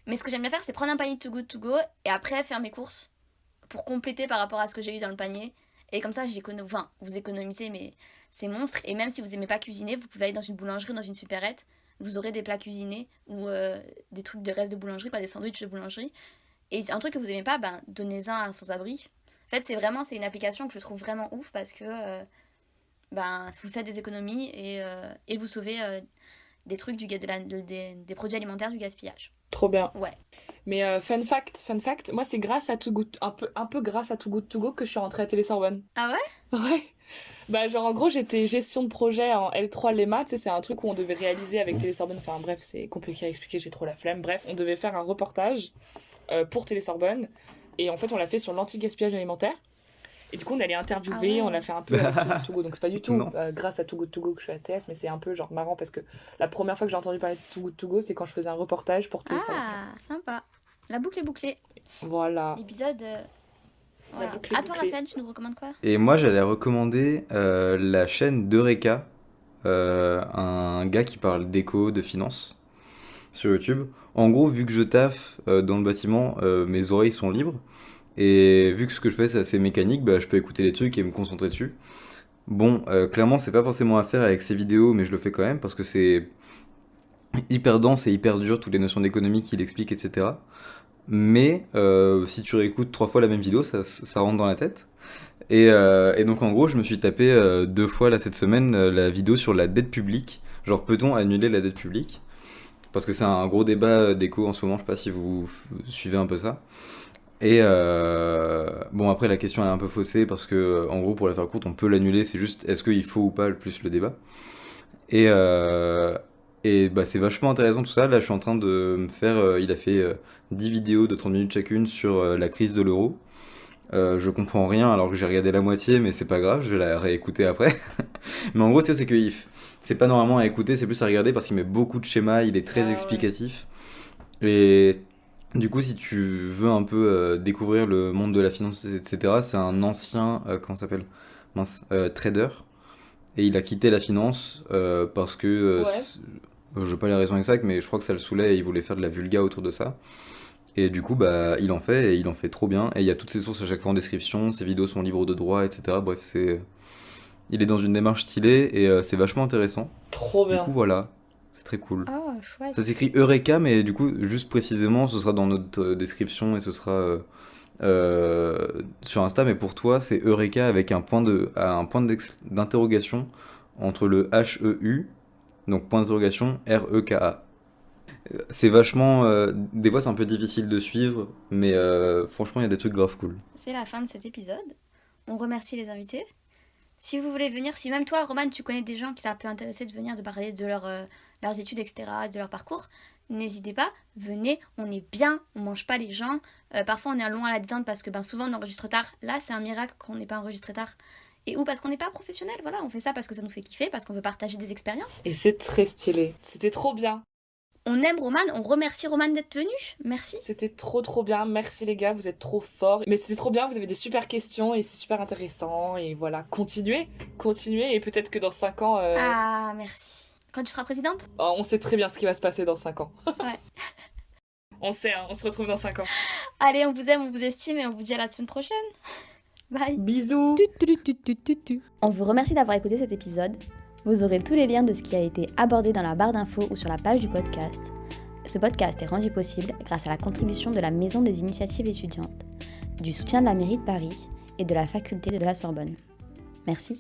Mais ce que j'aime bien faire, c'est prendre un panier de Too Good To Go et après faire mes courses pour compléter par rapport à ce que j'ai eu dans le panier. Et comme ça, vous économisez, mais c'est monstre. Et même si vous n'aimez pas cuisiner, vous pouvez aller dans une boulangerie, dans une supérette. Vous aurez des plats cuisinés ou des trucs de reste de boulangerie, des sandwichs de boulangerie. Et c'est un truc que vous n'aimez pas, donnez-en à un sans-abri. En fait, c'est une application que je trouve vraiment ouf parce que vous faites des économies et vous sauvez des trucs des produits alimentaires du gaspillage. Trop bien. Ouais. Mais fun fact, moi c'est grâce à Too Good, un peu grâce à Too Good To Go que je suis rentrée à Télé-Sorbonne. Ah ouais? Ouais. En gros, j'étais gestion de projet en L3 Lema, tu sais, c'est un truc où on devait réaliser avec Télé-Sorbonne, enfin bref, c'est compliqué à expliquer, j'ai trop la flemme. Bref, on devait faire un reportage pour Télé-Sorbonne, et en fait, on l'a fait sur l'anti-gaspillage alimentaire. Et du coup, on allait interviewer, on l'a fait un peu avec Too Good To Go. Donc, c'est pas du tout grâce à Too Good To Go que je suis à TS, mais c'est un peu genre marrant parce que la première fois que j'ai entendu parler de Too Good To Go, c'est quand je faisais un reportage pour TS. Ah, sympa. La boucle est bouclée. Voilà. L'épisode. Voilà. boucle est À toi, bouclée. Raphaël, tu nous recommandes quoi? Et moi, j'allais recommander la chaîne d'Eureka, un gars qui parle d'éco, de finance, sur YouTube. En gros, vu que je taffe dans le bâtiment, mes oreilles sont libres. Et vu que ce que je fais, c'est assez mécanique, je peux écouter les trucs et me concentrer dessus. Bon, clairement, c'est pas forcément à faire avec ces vidéos, mais je le fais quand même parce que c'est hyper dense et hyper dur, toutes les notions d'économie qu'il explique, etc. Mais si tu réécoutes 3 fois la même vidéo, ça rentre dans la tête. Et donc en gros, je me suis tapé 2 fois là cette semaine la vidéo sur la dette publique. Genre, peut-on annuler la dette publique? parce que c'est un gros débat d'éco en ce moment, je sais pas si vous suivez un peu ça. Et bon, après la question est un peu faussée parce que en gros, pour la faire courte, on peut l'annuler, c'est juste est-ce qu'il faut ou pas le plus le débat. Et, bah, c'est vachement intéressant tout ça. Là, je suis en train de me faire. Il a fait 10 vidéos de 30 minutes chacune sur la crise de l'euro. Je comprends rien alors que j'ai regardé la moitié, mais c'est pas grave, je vais la réécouter après. Mais en gros, c'est que c'est pas normalement à écouter, c'est plus à regarder parce qu'il met beaucoup de schémas, il est très Ah ouais. explicatif. Et du coup, si tu veux un peu découvrir le monde de la finance, etc., c'est un ancien, comment ça s'appelle? Mince, trader. Et il a quitté la finance parce que, Ouais. je sais pas les raisons exactes, mais je crois que ça le saoulait et il voulait faire de la vulga autour de ça. Et du coup, bah, il en fait et il en fait trop bien. Et il y a toutes ses sources à chaque fois en description, ses vidéos sont libres de droit, etc. Bref, il est dans une démarche stylée et c'est vachement intéressant. Trop Du coup, bien. voilà, c'est très cool. Oh, Ça chouette. s'écrit Eureka, mais du coup, juste précisément, ce sera dans notre description et ce sera sur Insta. Mais pour toi, c'est Eureka avec d'interrogation entre le HEU, donc point d'interrogation REKA. C'est vachement. Des fois, c'est un peu difficile de suivre, mais franchement, il y a des trucs grave cool. C'est la fin de cet épisode. On remercie les invités. Si vous voulez venir, si même toi, Roman, tu connais des gens qui ça peut intéresser de venir, de parler de leurs études, etc., de leur parcours, n'hésitez pas, venez, on est bien, on mange pas les gens. Parfois, on est long à la détente parce que souvent, on enregistre tard. Là, c'est un miracle qu'on n'ait pas enregistré tard. Ou parce qu'on n'est pas professionnel, voilà, on fait ça parce que ça nous fait kiffer, parce qu'on veut partager des expériences. Et c'est très stylé. C'était trop bien. On aime Roman, on remercie Roman d'être venu. Merci. C'était trop bien. Merci les gars, vous êtes trop forts. Mais c'était trop bien, vous avez des super questions et c'est super intéressant. Et voilà, continuez. Et peut-être que dans 5 ans, Ah, merci. Quand tu seras présidente? on sait très bien ce qui va se passer dans 5 ans. Ouais. On sait, hein, on se retrouve dans 5 ans. Allez, on vous aime, on vous estime et on vous dit à la semaine prochaine. Bye. Bisous. On vous remercie d'avoir écouté cet épisode. Vous aurez tous les liens de ce qui a été abordé dans la barre d'infos ou sur la page du podcast. Ce podcast est rendu possible grâce à la contribution de la Maison des Initiatives étudiantes, du soutien de la mairie de Paris et de la faculté de la Sorbonne. Merci.